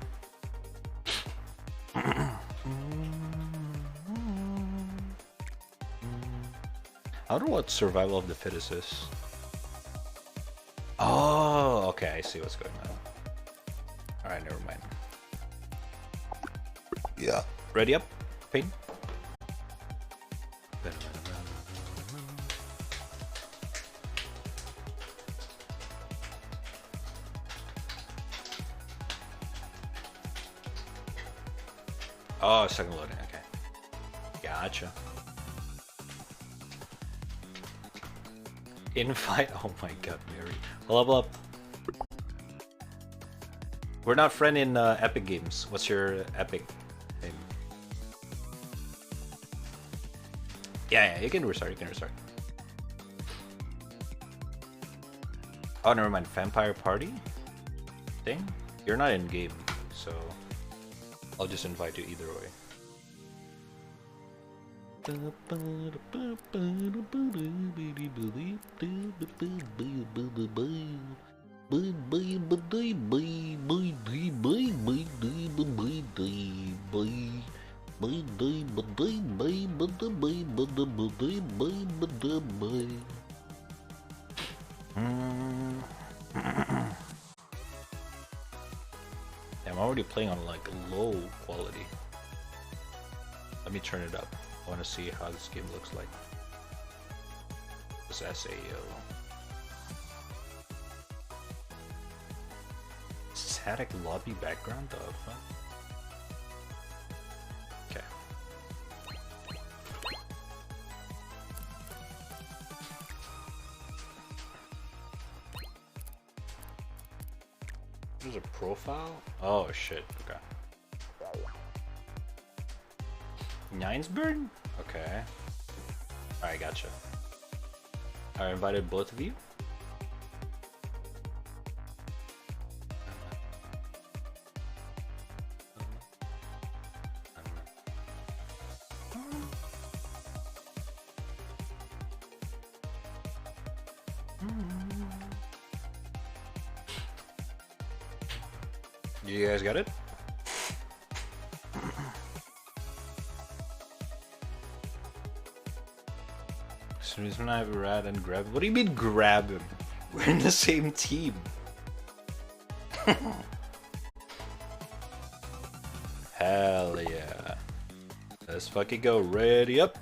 I don't know what survival of the fittest is. Oh, okay, I see what's going on. Alright, never mind. Yeah. Ready up, Pain? Oh, second loading, okay. Gotcha. Invite, oh my god, Mary. Level up. We're not friend in Epic Games. What's your Epic name? Yeah, you can restart. Oh, never mind. Vampire Party thing? You're not in game, so I'll just invite you either way. I'm already playing on like low quality. Let me turn it up. I want to see how this game looks like. This SAO. Static lobby background? The fuck? Okay. There's a profile? Oh shit, okay. Ninesburn? Okay. Alright, gotcha. I invited both of you. You guys got it? As soon as I have a radd and grab him. What do you mean grab him? We're in the same team. Hell yeah. Let's fucking go. Ready up.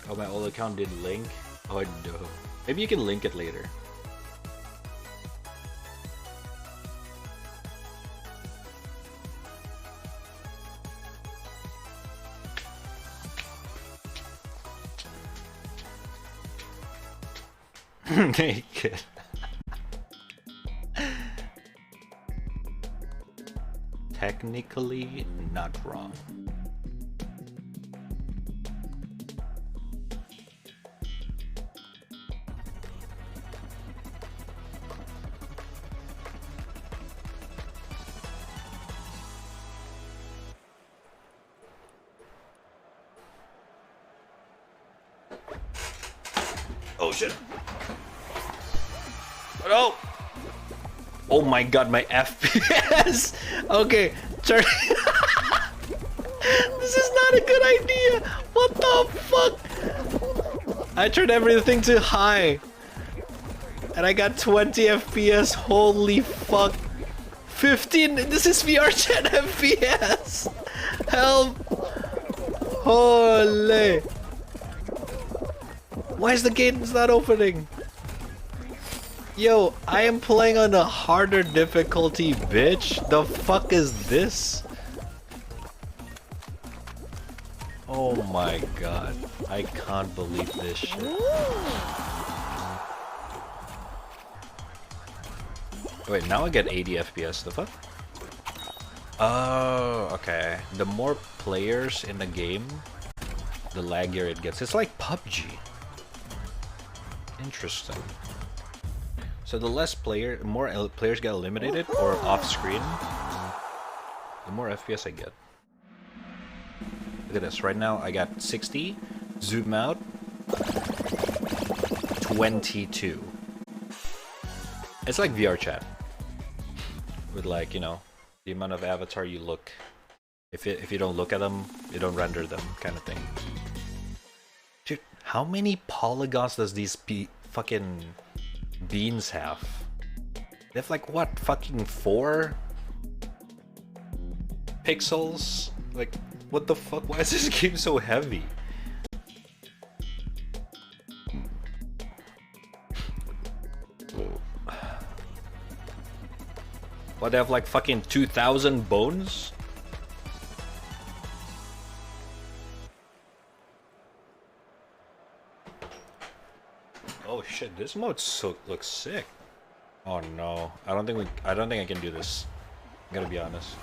Oh, my old account didn't link? Oh no. Maybe you can link it later. Naked. Technically not wrong. Oh shit. No! Oh my god, my FPS! Okay, turn. This is not a good idea! What the fuck? I turned everything to high. And I got 20 FPS. Holy fuck. 15. This is VR 10 FPS. Help. Holy. Why is the games not opening? Yo, I am playing on a harder difficulty, bitch. The fuck is this? Oh my god. I can't believe this shit. Wait, now I get 80 FPS. The fuck? Oh, okay. The more players in the game, the laggier it gets. It's like PUBG. Interesting. So the less more players get eliminated or off screen, the more FPS I get. Look at this. Right now I got 60. Zoom out. 22. It's like VR chat. with like, you know, the amount of avatar you look. If you don't look at them, you don't render them, kind of thing. Dude, how many polygons does these fucking beans have? They have like what, fucking 4 pixels? Like, what the fuck? Why is this game so heavy? What, they have like fucking 2,000 bones? Oh shit, this mode looks sick. Oh no, I don't think I can do this. I'm gonna be honest.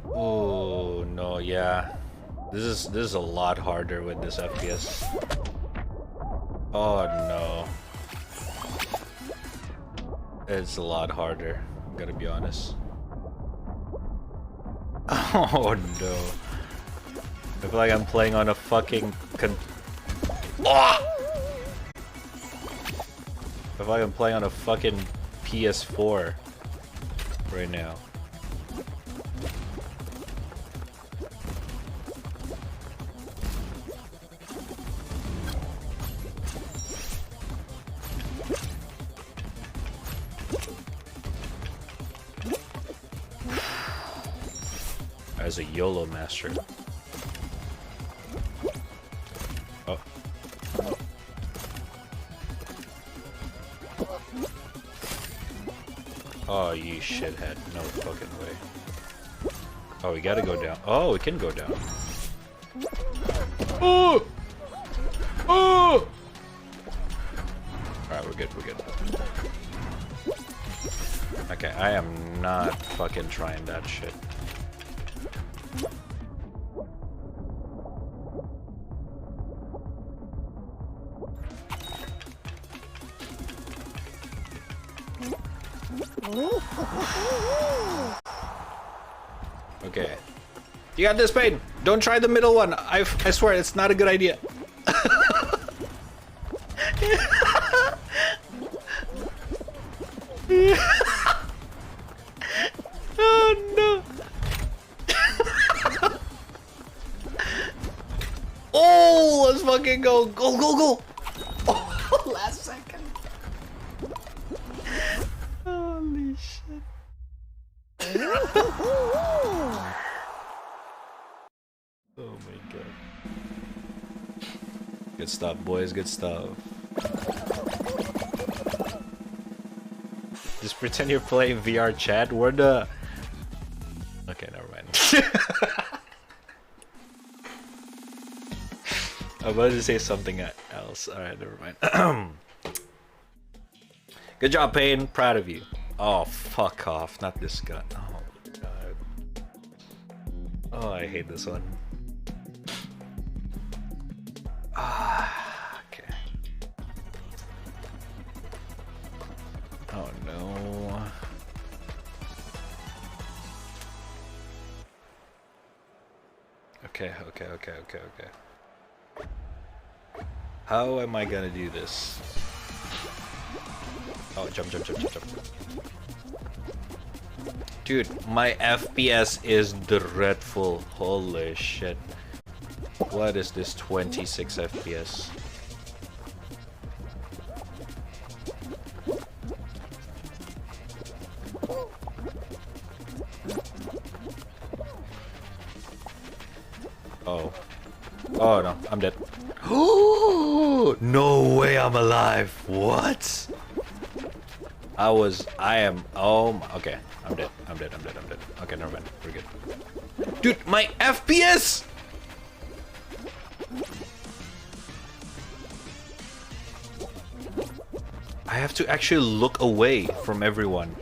Oh no, yeah. This is a lot harder with this FPS. Oh no. It's a lot harder, I'm gonna be honest. Oh no. I feel like I'm playing on a fucking I feel like I'm playing on a fucking PS4 right now. As a YOLO master. Oh. Oh, you shithead. No fucking way. Oh, we gotta go down. Oh, we can go down. Oh! Oh! Alright, we're good, we're good. Okay, I am not fucking trying that shit. Okay. You got this, Pain. Don't try the middle one. I swear it's not a good idea. Oh no. Oh, let's fucking go. Go, go, go. Oh, last second. Holy shit. Oh my god. Good stuff, boys, good stuff. Just pretend you're playing VR chat. Where the... Okay, never mind. I was about to say something else. Alright, never mind. Good job, Payne. Proud of you. Oh, fuck off. Not this gun. Oh, my god. Oh, I hate this one. Ah, okay. Oh, no. Okay. How am I gonna do this? Oh, jump. Dude, my FPS is dreadful. Holy shit. What is this 26 FPS? Oh. Oh no, I'm dead. No way I'm alive. What? I am, oh my, okay. I'm dead. Okay, never mind. We're good. Dude, my FPS! I have to actually look away from everyone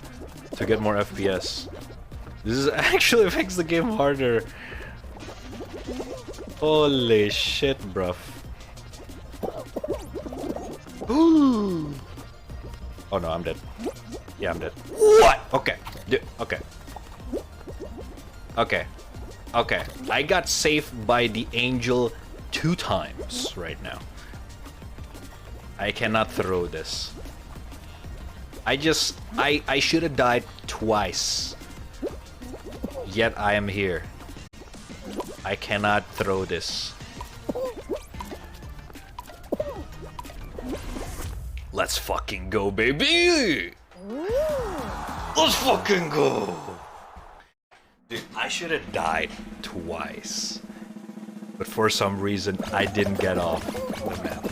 to get more FPS. This is actually makes the game harder. Holy shit, bruv. Ooh. Oh no, I'm dead. Yeah, I'm dead. What? Okay. Okay. Okay. I got saved by the angel 2 times right now. I cannot throw this. I should have died twice. Yet I am here. I cannot throw this. Let's fucking go, baby! Let's fucking go! Dude, I should have died twice. But for some reason, I didn't get off the map.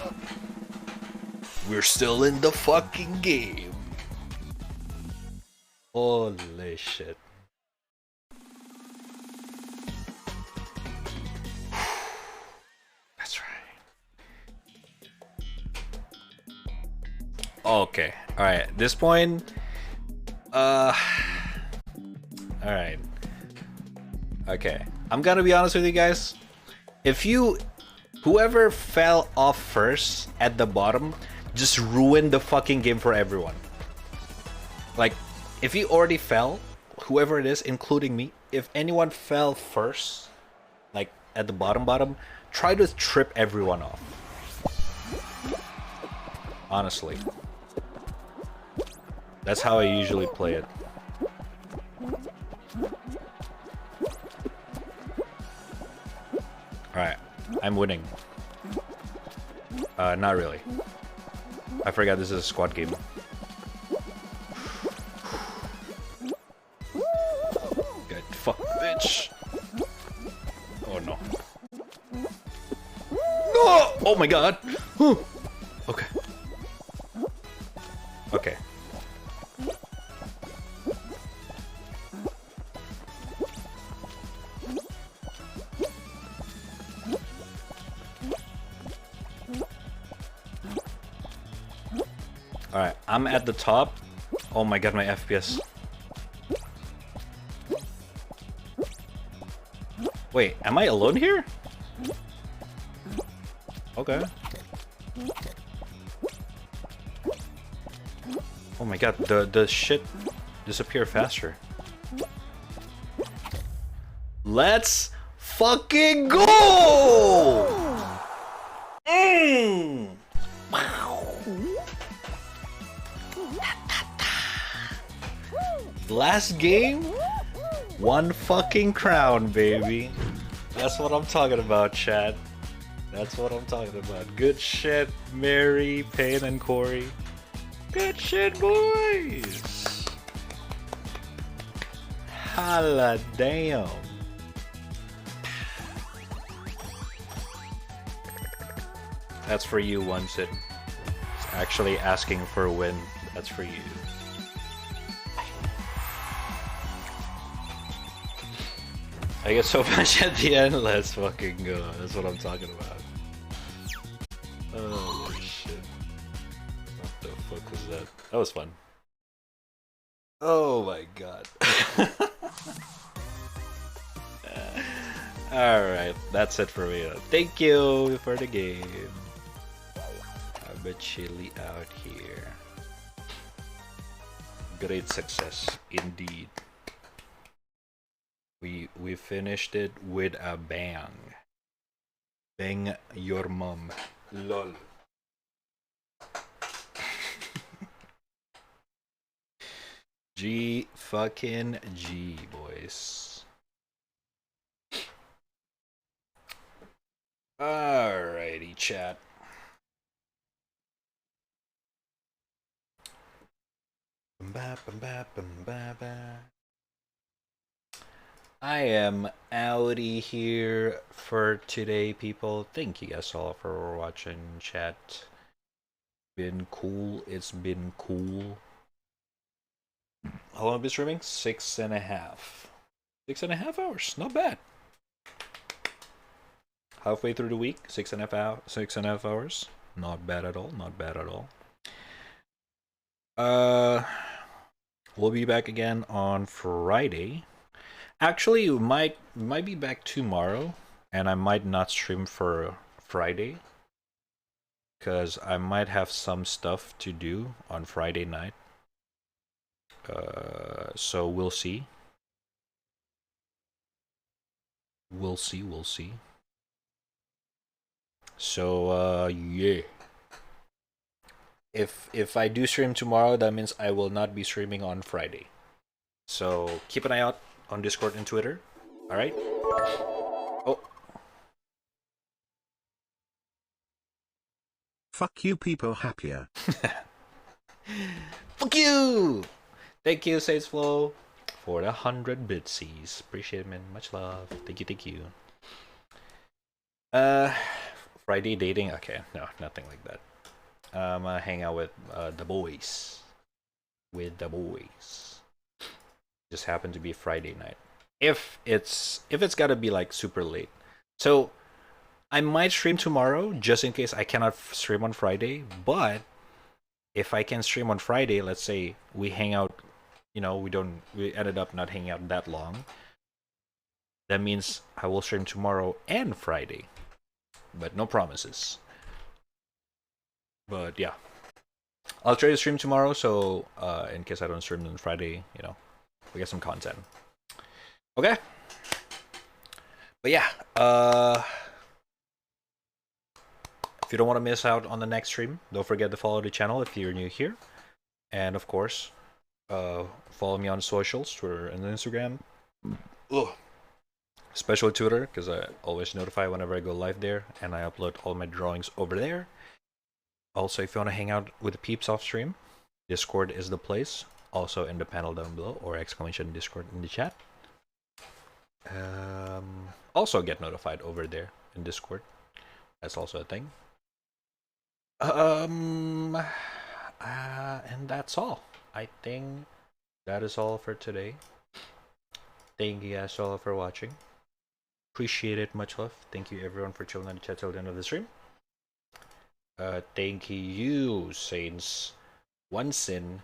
We're still in the fucking game. Holy shit. That's right. Okay. Alright. At this point. Alright. Okay. I'm gonna be honest with you guys. If whoever fell off first at the bottom, just ruined the fucking game for everyone. Like, if you already fell, whoever it is, including me, if anyone fell first, like at the bottom, try to trip everyone off. Honestly. That's how I usually play it. Alright, I'm winning. Not really. I forgot this is a squad game. Good fuck, bitch. Oh no. No! Oh my god! Okay. Okay. Alright, I'm at the top. Oh my god, my FPS. Wait, am I alone here? Okay. Oh my god, the shit disappear faster. Let's fucking go! Last game, one fucking crown, baby. That's what I'm talking about, chat. That's what I'm talking about. Good shit, Mary, Payne, and Corey. Good shit, boys. Holla damn. That's for you, Once It. Actually asking for a win. That's for you. I get so much at the end, let's fucking go. That's what I'm talking about. Oh shit. What the fuck was that? That was fun. Oh my god. Alright, that's it for me. Thank you for the game. I'm a chilly out here. Great success, indeed. We finished it with a bang. Bang your mom. Lol. G fucking G, boys. Alrighty, chat. I am outie here for today, people. Thank you guys all for watching, chat. Been cool. It's been cool. How long have I been streaming? 6.5. 6.5 hours. Not bad. Halfway through the week, 6.5 hours. Not bad at all. Not bad at all. We'll be back again on Friday. Actually, we might be back tomorrow, and I might not stream for Friday, because I might have some stuff to do on Friday night. So we'll see. We'll see. So, yeah. if I do stream tomorrow, that means I will not be streaming on Friday. So keep an eye out on Discord and Twitter. All right. Oh. Fuck you, people happier. Fuck you! Thank you, Sage Flow, for the 100 bitsies. Appreciate it, man. Much love. Thank you, thank you. Friday dating? Okay, no, nothing like that. Hang out with the boys. With the boys. Just happened to be Friday night. If it's gotta be like super late. So I might stream tomorrow just in case I cannot stream on Friday, but if I can stream on Friday, let's say we hang out, you know, we ended up not hanging out that long. That means I will stream tomorrow and Friday. But no promises. But yeah. I'll try to stream tomorrow, so in case I don't stream on Friday, you know, we get some content. Okay. But yeah, if you don't want to miss out on the next stream, don't forget to follow the channel if you're new here. And of course, follow me on socials, Twitter and Instagram. Ugh. Especially Twitter, because I always notify whenever I go live there, and I upload all my drawings over there. Also, if you want to hang out with the peeps off stream, Discord is the place. Also in the panel down below, or exclamation Discord in the chat. Also get notified over there in Discord. That's also a thing. And that's all. I think that is all for today. Thank you guys all for watching. Appreciate it. Much love. Thank you everyone for chilling in the chat till the end of the stream. Thank you, Saints. One Sin,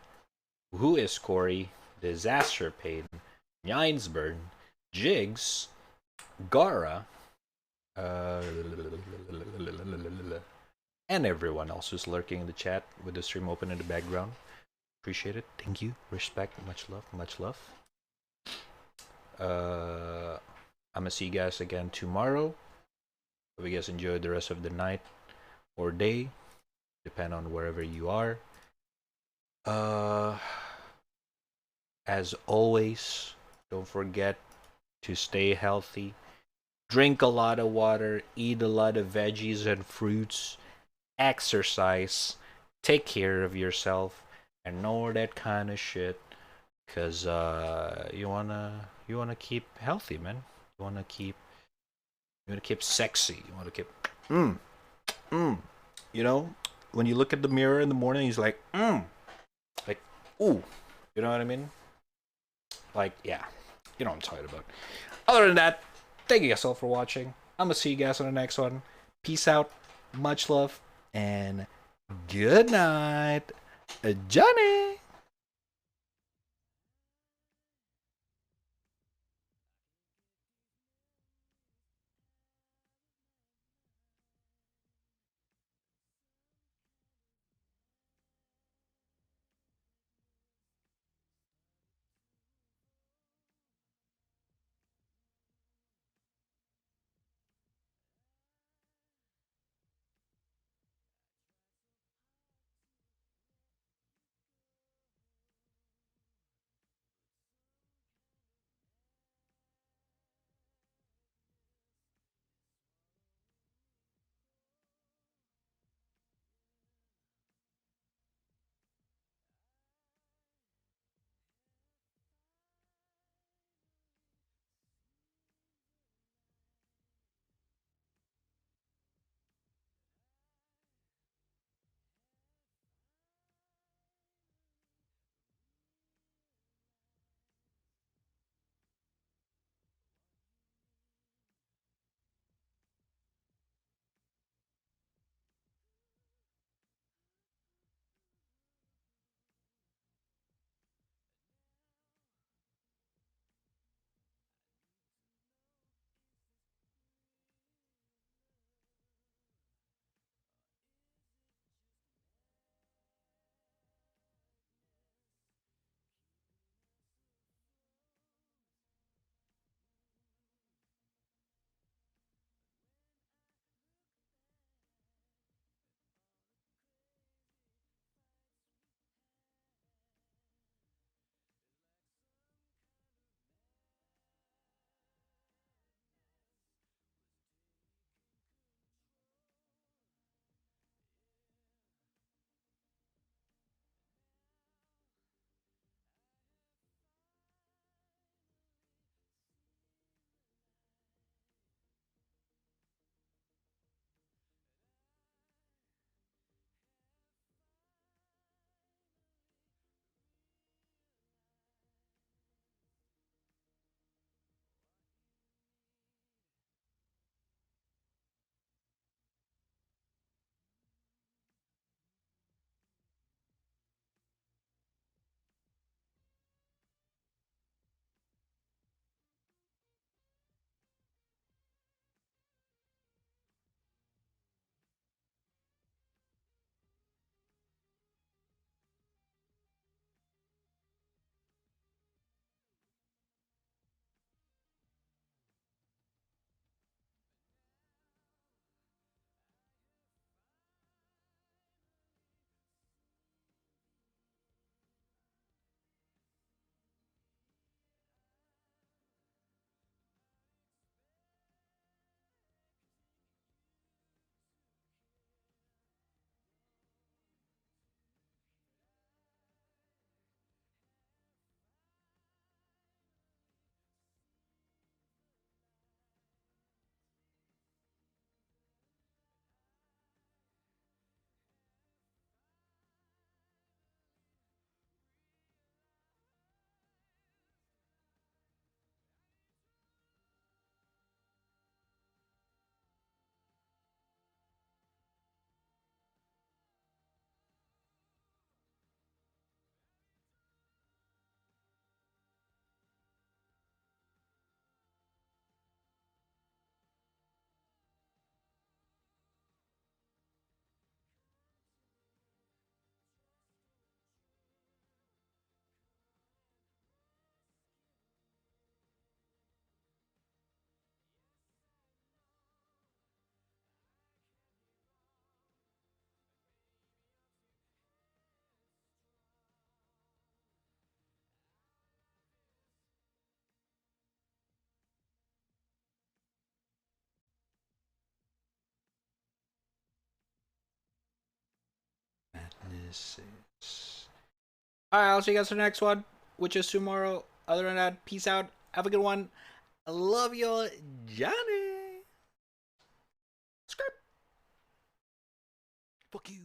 Who is Corey, Disaster Pain, Ninesburn, Jigs, Gara, and everyone else who's lurking in the chat with the stream open in the background. Appreciate it. Thank you. Respect. Much love. Much love. I'm gonna see you guys again tomorrow. Hope you guys enjoy the rest of the night or day, depend on wherever you are. As always, don't forget to stay healthy. Drink a lot of water, eat a lot of veggies and fruits, exercise, take care of yourself, and all that kind of shit. Cause you wanna keep healthy, man. You wanna keep sexy. You wanna keep You know, when you look at the mirror in the morning, he's like like ooh. You know what I mean? Like, yeah, you know what I'm talking about. Other than that, thank you guys all for watching. I'm gonna see you guys on the next one. Peace out, much love, and good night, Johnny. nemesis. Alright, I'll see you guys for the next one, which is tomorrow. Other than that, peace out. Have a good one. I love you, Johnny. Script. Fuck you.